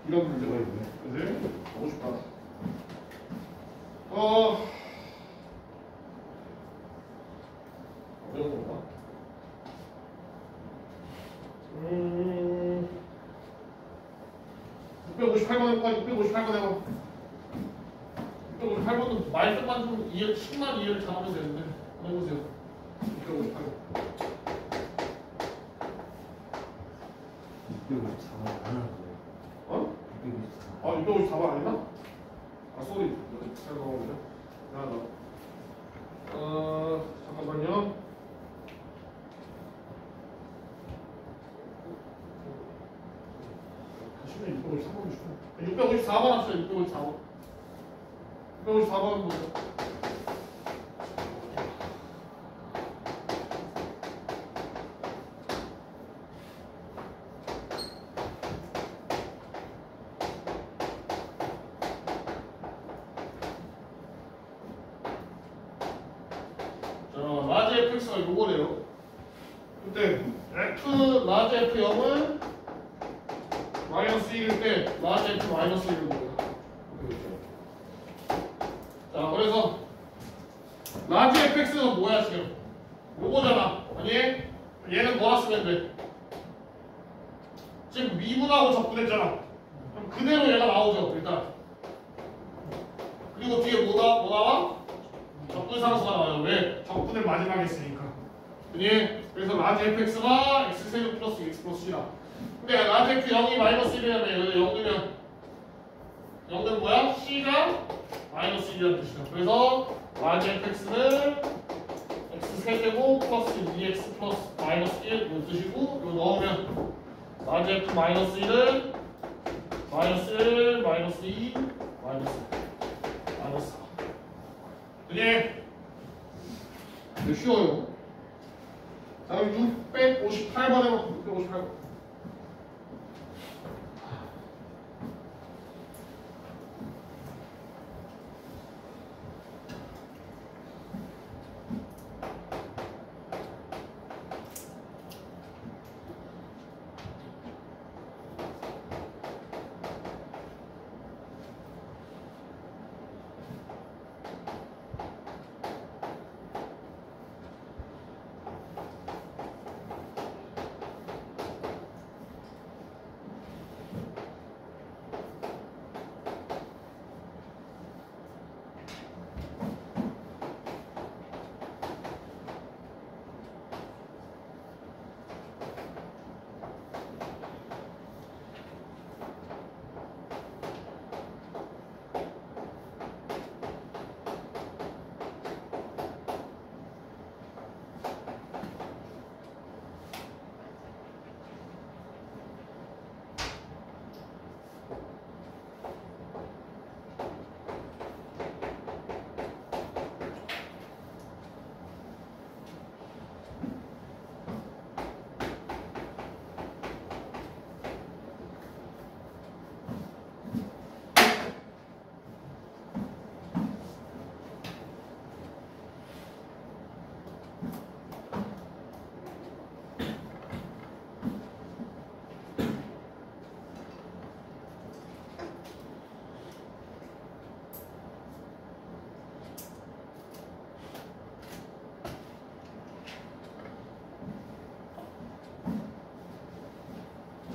이런 문제가 있네. 그지? 보고 싶다. 어려운 건가? 658번 해볼까? 658번 해봐. 658번은 말뜻만 좀 10만 이해를 잘하면 되는데 해보세요. 658번 654번 안 하는 거예요. 어? 654. 아 654번 아니나? 아 쏘리 잘 나오네. 미안하다. 잠깐만요. 다시는 654번 주시면 654번 합시다. 654번 654번 보세요. 자, 라지 fx가 요거래요. 그때 f 라지 f0은 마이너스 1일 때 라지 f 마이너스 1을 뭐야? 자, 그래서 라지 fx는 뭐야 지금? 요거잖아. 아니? 얘는 뭐라 쓰면 돼? 지금 미분하고 적분했잖아. 그럼 그대로 얘가 나오죠 일단. 그리고 뒤에 뭐 나와? 적분 상수가 나와요. 왜? 적분을 마지막에 했으니까. 그니? 그래서 라지 fx가 x세제곱 플러스 x 플러스 c다. 근데 라지 f 0이 마이너스 1이라면 0이면 0은 뭐야? c가 마이너스 1이라는 뜻이다. 그래서 라지 fx는 x세제곱 플러스 2x 플러스 마이너스 1 이런 뜻이고 이거 넣으면 라지 f 마이너스 1은 마이너스 1 마이너스 2 마이너스 4 그게 쉬워요. 자 그럼 658번 해봐. 658번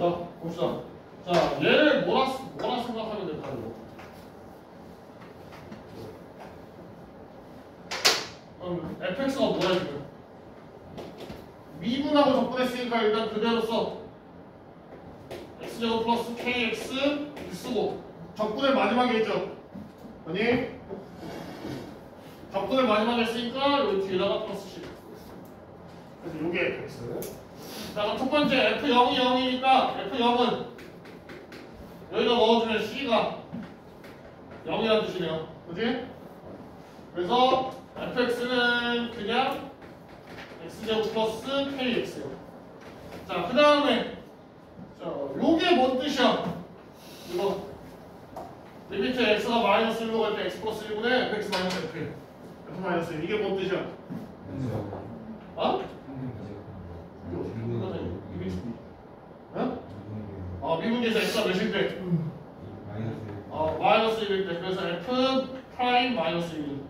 자, 봅시다. 자, 얘를 뭐라 생각하면 될까, 이거? fx가 뭐야, 지금? 미분하고 적분했으니까 일단 그대로 써. x제곱 플러스 kx 이렇게 쓰고. 적분의 마지막에 있죠? 아니? 적분의 마지막에 있으니까 여기 뒤에다가 플러스 10. 그래서 요게 fx. 자, 그럼 첫 번째 f0이 0이니까 f0은 여기다 넣어주면 c가 0이라는 뜻이네요. 그지? 그래서 fx는 그냥 x제곱 플러스 kx요. 자, 그 다음에 자, 요게 뭔 뜻이야? 이거 리미트 x가 마이너스 1로 갈 때 x 플러스 1분의 fx 마이너스 f f 마이너스 1 이게 뭔 뜻이야? 어? 어? 미분계에서 x가 몇일 때? 마이너스 1일 때. 그래서 f 프라임 마이너스 1.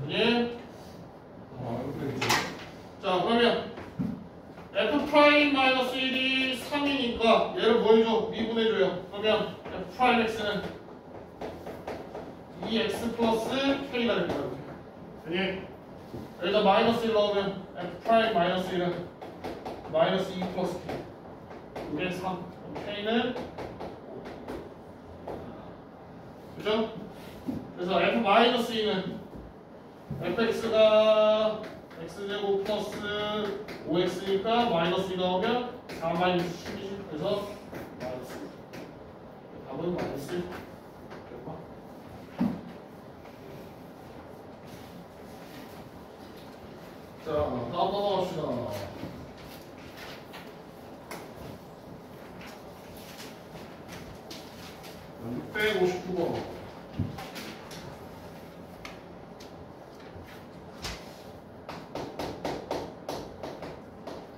그지? 자, 그러면 f 프라임 마이너스 1이 3이니까 얘를 뭐 해줘? 미분해줘요. 그러면 f 프라임 x는 2x 플러스 k가 됩니다. 그지? 여기다 마이너스 1 넣으면 f 프라임 마이너스 1은 마이너스 2 플러스 k. 이게 3. k는 5. 그죠? 그래서 f 마이너스 2는 fx가 x제곱 플러스 5x니까 마이너스 2 넣으면 4 마이너스 10이지. 그래서 마이너스 1. 답은 마이너스 1. 자, 다음 넘어갑시다. 자, 659번.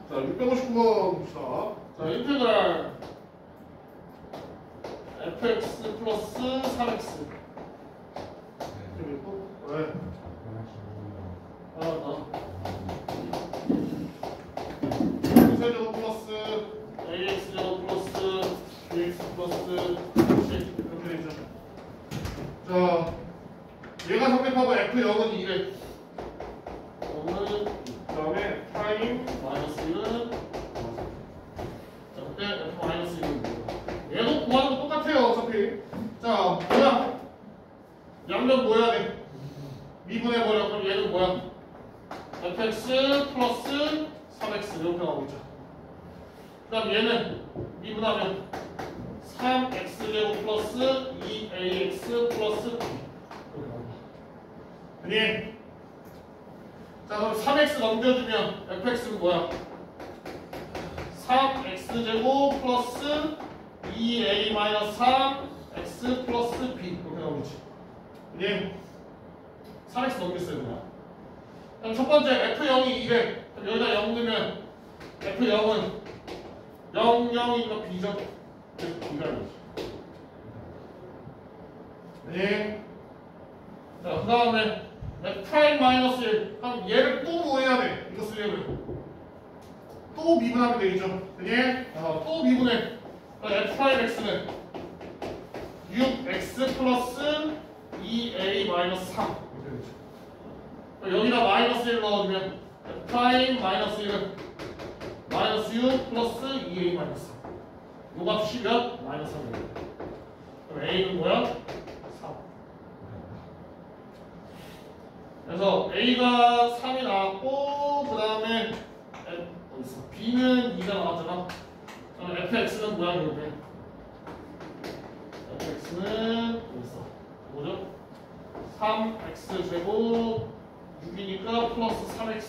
자, 659번 봅시다. 자, 인테그랄 fx 플러스 3x. 왜? x제곱 플러스 ax제곱 플러스 bx 플러스 c 이렇게 되죠. 자, 얘가 성립하고 f0은 2래. 그 다음에 프라임 마이너스 1은 자, 그때 f 마이너스 1은 얘도 구하는 거 똑같아요, 어차피. 자, 뭐야? 양변 뭐 해야 돼? 미분해버려. 그럼 얘는 뭐야? fx 플러스 3x 이렇게 나오겠죠. 그 다음 얘는 미분하면 3x제곱 플러스 2ax 플러스 b 이렇게 나옵니다. 아니? 자, 그럼 3x 넘겨주면 fx는 뭐야? 3x제곱 플러스 2a 마이너스 3x 플러스 b 이렇게 나오겠지. 아니? 3x 넘겼어요, 그냥. 그럼 첫 번째 f0이 2래. 그럼 여기다 0 넣으면 f0은 0, 0이니까 b죠. 그래서 b가 되지. 네. 자, 그 다음에 f 프라임 마이너스 1. 그럼 얘를 또 뭐 해야 돼? 이거 쓰려면 또 미분하면 되겠죠. 그게 또 미분해. 그럼 f 프라임 x는 6x 플러스 2a 마이너스 3 이렇게 되죠. 여기다 마이너스 1 넣어주면 f 프라임 마이너스 1은 마이너스 6 플러스 2a 마이너스 3. 요 값이 몇? 마이너스 3입니다. 그럼 a는 뭐야? 3. 그래서 a가 3이 나왔고 그 다음에 어딨어? b는 2가 나왔잖아. 그럼 fx는 뭐야? 이렇게 fx는 어딨어? 뭐죠? 3x 제곱 6이니까 플러스 3x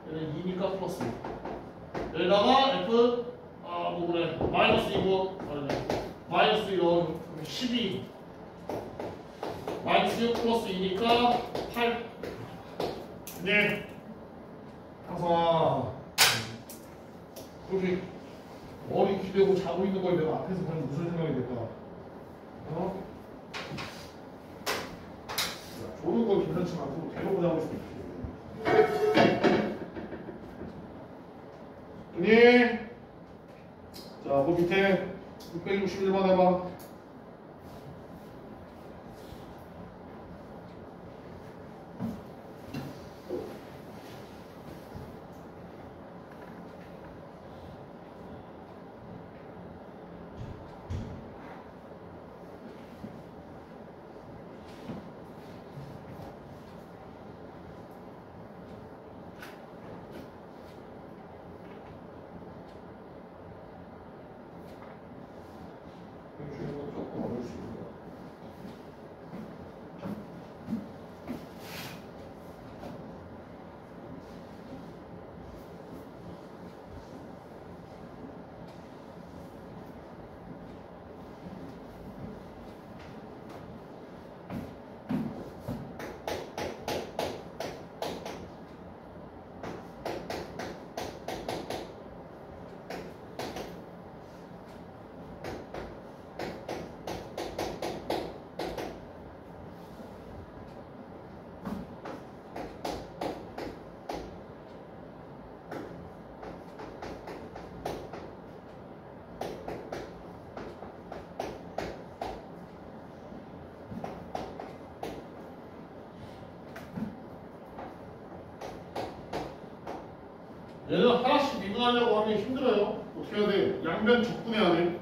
얘는 2니까 플러스 6. 여기다가 f 뭐 그래 마이너스 2고 마이너스 2 넣으면 12 마이너스 6 플러스 2니까 8. 네. 항성아 그렇게 머리 기대고 자고 있는 걸 내가 앞에서 보면 무슨 생각이 들까? 어? 조는 건 괜찮지만 또 대놓고 자고 있으면 네. 자, 그 밑에 661번 해봐. 조금 어려울 수 있는 것 얘는 하나씩 미분하려고 하면 힘들어요. 어떻게 해야 돼? 양변 적분해야 돼.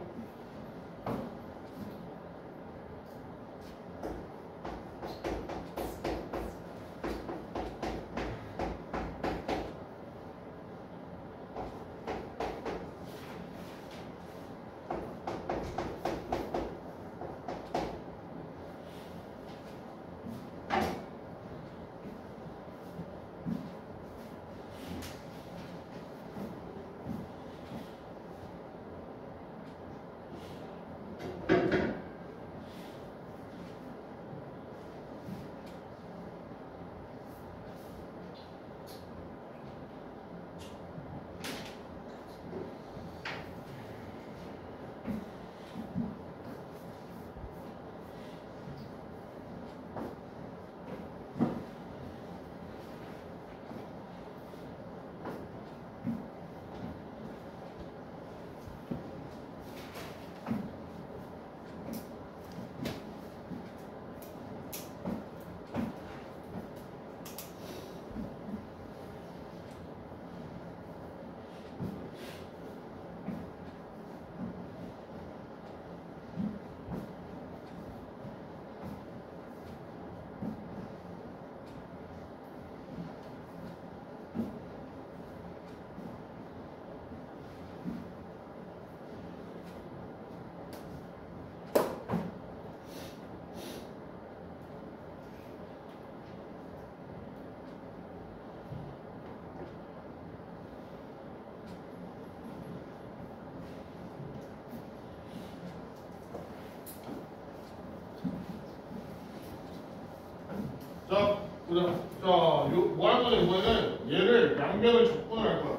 자, 보자. 자, 뭐 할 거냐, 이번에는 얘를 양변을 적분을 할 거야.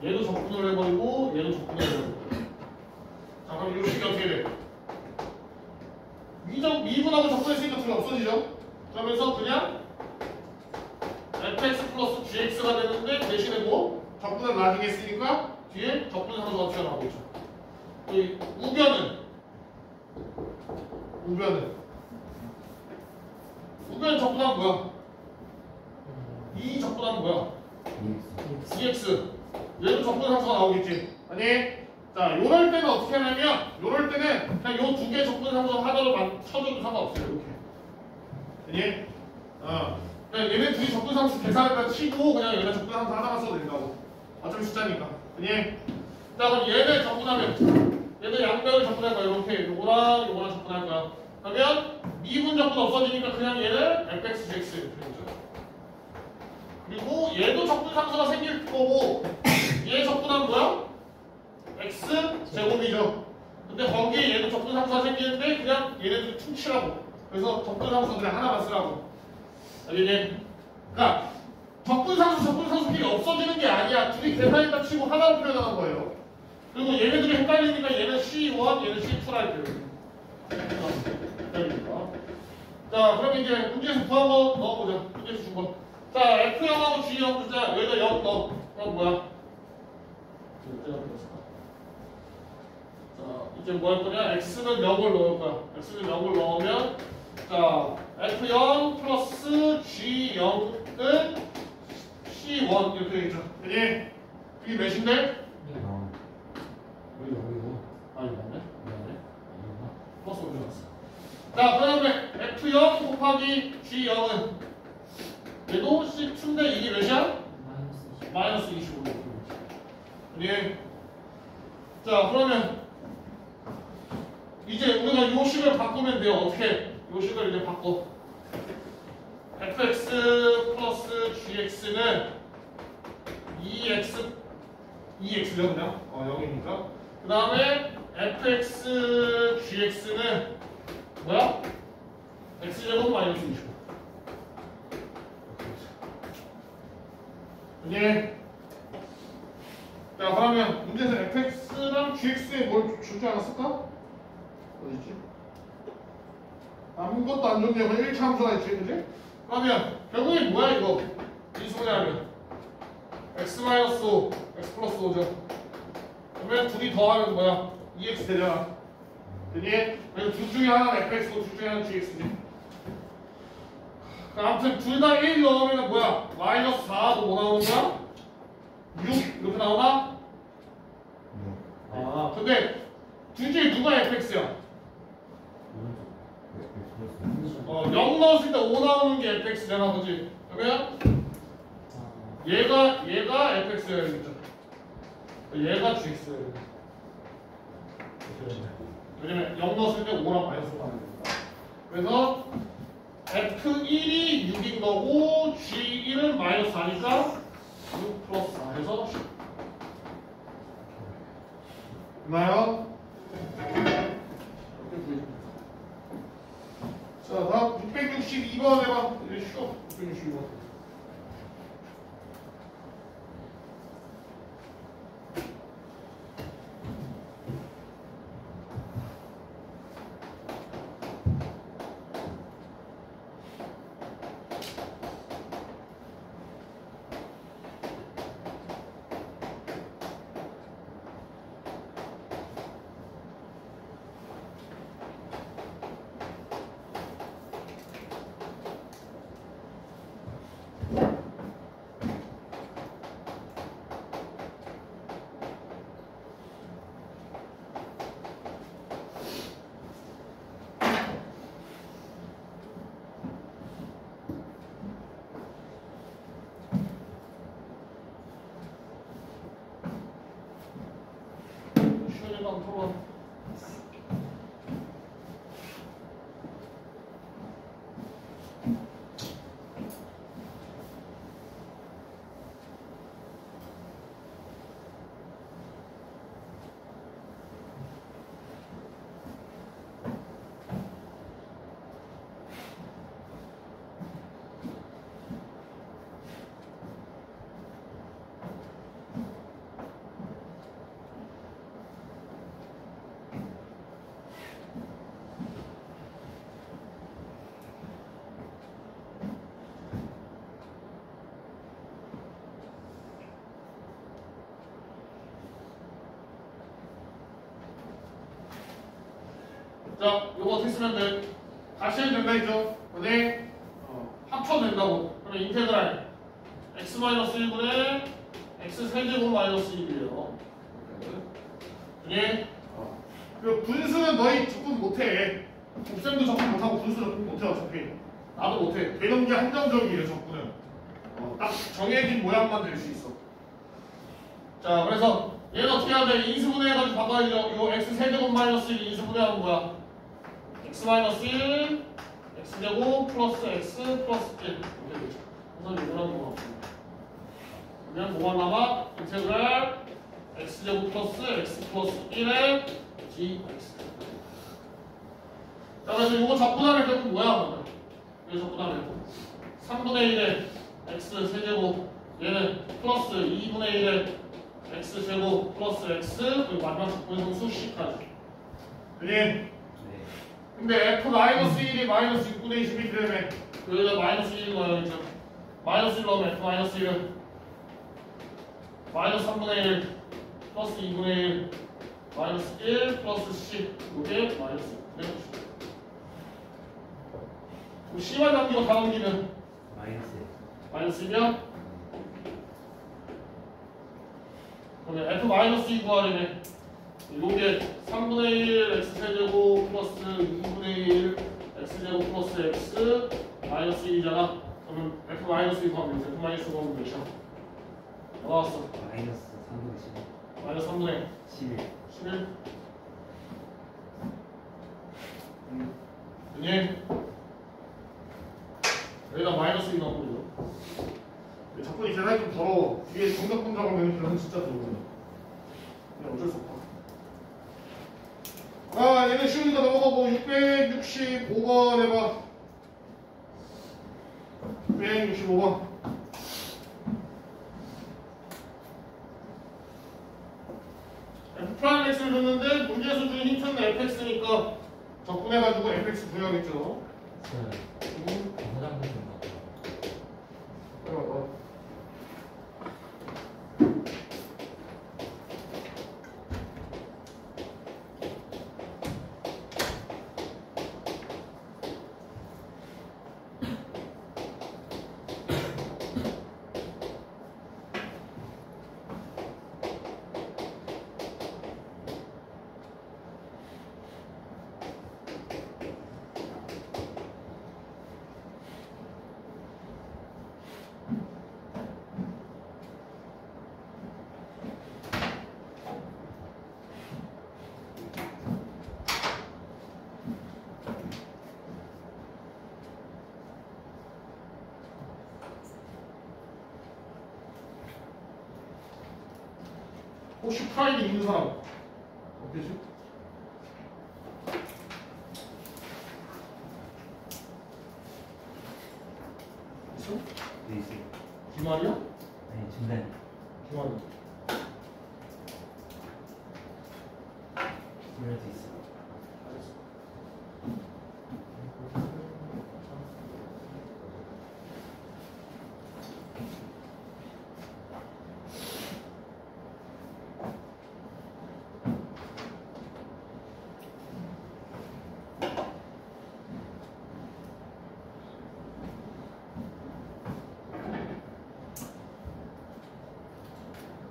얘도 적분을 해버리고, 얘도 적분을 해버리고. 자, 그럼 이 식이 어떻게 돼? 미분하고 적분했으니까 둘이 없어지죠? 그러면서 그냥 fx 플러스 gx가 되는데 대신에 뭐? 적분을 나중에 했으니까 뒤에 적분 상수가 어떻게 나오고 있죠? 이 우변은 적분하면 뭐야? 이 적분하면 뭐야? dx. 얘도 적분 상수가 나오겠지? 아니? 자, 요럴 때는 어떻게 하냐면, 요럴 때는 그냥 요 두 개 적분 상수 하나로 쳐줘도 상관없어요. 이렇게. 아니? 그냥 얘네 둘이 적분 상수 계산에다 치고 그냥 얘네 적분 상수 하나만 써도 된다고. 어차피 숫자니까. 아니? 자, 그럼 얘네 적분하면, 얘네 양변을 적분할 거야. 이렇게. 요거랑 적분할 거야. 그러면 미분 적분 없어지니까 그냥 얘를 fx, gx 이렇게 되죠. 그리고 얘도 적분 상수가 생길 거고, 얘 적분하면 뭐야? x 제곱이죠. 근데 거기에 얘도 적분 상수가 생기는데 그냥 얘네들 퉁치라고. 그래서 적분 상수 그냥 하나만 쓰라고. 알겠니? 그러니까 적분 상수끼리 없어지는 게 아니야. 둘이 계산에다 치고 하나로 표현하는 거예요. 그리고 얘네들이 헷갈리니까 얘는 C1, 얘는 C2라 할게요. 자, 그럼 이제 문제에서 구한 거 넣어보자. 문제에서 준 거. 자, F0하고 G0 주자. 여기다 0 넣어. 그럼 뭐야? 이제 뭐 할 거냐? x는 0을 넣을 거야. x는 0을 넣으면 자 f0 플러스 g0은 c1 이렇게 되겠죠. 그지? 이게 몇인데? 네. 여기 여기고. 아 이거 맞네? 네. 플러스 올려놨어. 자 그다음에 f0 곱하기 g0은 얘도 c2인데 이게 몇이야? 마이너스 20. 마이너스 25. 예. 자 그러면 이제 우리가 요 식을 바꾸면 돼요. 어떻게? 요 식을 이제 바꿔. fx 플러스 gx는 2x죠 그냥? 0이니까. 그 다음에 fx gx는 뭐야? x제곱 마이너스 25. 예. 자 그러면 문제에서 fx랑 gx에 뭘 주지 않았을까? 어디지? 아무것도 안 줬네요. 그냥 1차 함수가 있지, 그지? 그러면 결국에 뭐야 이거? 인수분해하면 x-5, x 플러스 5죠. 그러면 둘이 더하면 뭐야? 2x 되잖아. 그지? 그래서 둘 중에 하나는 fx고 둘 중에 하나는 gx지. 아무튼 둘 다 1 넣으면 뭐야? 마이너스 4도 뭐 나오는 거야? 6 이렇게 나오나? 아 근데 둘 중에 누가 fx야? 0 넣었을 때 5 나오는 게 fx잖아, 그지? 그러면 얘가 fx야, 그죠? 얘가 gx야. 왜냐면 0 넣었을 때 5랑 마이너스 5가 나니까. 그래서 F1이 6인 거고 G1은 마이너스 4니까 6 플러스 4 해서 10. 됐나요? 자 다음 662번 해봐. 이제 쉬워. 662번. 시원이랑 토론. 자, 요거 어떻게 쓰면 돼? 다시 해도 된다 했죠? 근데 합쳐도 된다고. 그러면 인테그랄 x-1분의 x-세제곱 마이너스 1이에요. 예? 그 분수는 너희 접근 못해. 곱셈도 접근 못하고 분수 접근 못해 어차피. 나도 못해. 되는 게 한정적이에요 접근은. 딱 정해진 모양만 될 수 있어. 자, 그래서 얘는 어떻게 해야 돼? 인수분해해가지고 바꿔야죠. 이거 x-세제곱 마이너스 1 인수분해하면 뭐야? x-1 x제곱 플러스 x 플러스 1 이렇게 되죠. 그래서 이거랑 뭐가 없습니다. 그러면 뭐가 남아? 인테그랄 x제곱 플러스 x 플러스 1의 gx. 자, 그래서 이거 적분하면 결국 뭐야? 이거 적분하면 3분의 1의 x 세제곱 얘는 플러스 2분의 1의 x제곱 플러스 x 그리고 마지막 적분의 성수 c까지. 예. 근데 f-1이 마이너스 6분의 21이 되면 여기다 마이너스 1 넣어야죠. 마이너스 1 넣으면 f-1은 마이너스 3분의 1 플러스 2분의 1 마이너스 1 플러스 C 이게 마이너스 1. 그럼 C만 남기고 다 넘기면 마이너스. 마이너스면 그러면 F 마이너스 2 구하려면 요게 3분의 1 x세제곱 플러스 2분의 1 x제곱 플러스 x 마이너스 1이잖아. 그러면 F 마이너스 2 구하면 F 마이너스 2 구하면 몇이야? 나왔어. 마이너스 3분의 마이너스 3분의 11. 11. 그니 여기다 마이너스 2 넣어버리죠. 자꾸 이 계산이 좀 더러워. 뒤에 정답 분석하면 계산 진짜 더러워. 그냥 어쩔 수 없다. 아, 얘는 쉬우니까 넘어가고 665번 해봐. 665번. F'X를 줬는데 문제에서 준 힌트는 fx니까 적분해가지고 fx 구해야겠죠. 화장실 좀 혹시 프라이드 있는 사람 어때지? 있어? 네, 있어요. 기말이야? 아니, 중간. 기말이. 이럴 수 있어.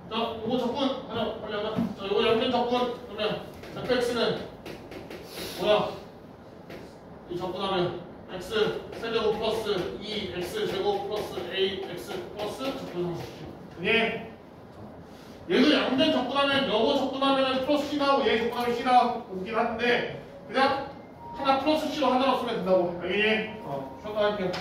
자, 이거 적분 하자. 빨리 하자. 자, 이거 양변 적분. 그러면 fx는 뭐야? 이 적분하면 x 세제곱 플러스 2x 제곱 플러스 ax 플러스 적분 상수식. 예. 얘도 양변 적분하면 요거 적분하면 플러스 c 나오고 얘 적분하면 c 나오긴 한데 그냥 하나 플러스 c로 하나로 쓰면 된다고. 알겠니? 쉬었다 할게요.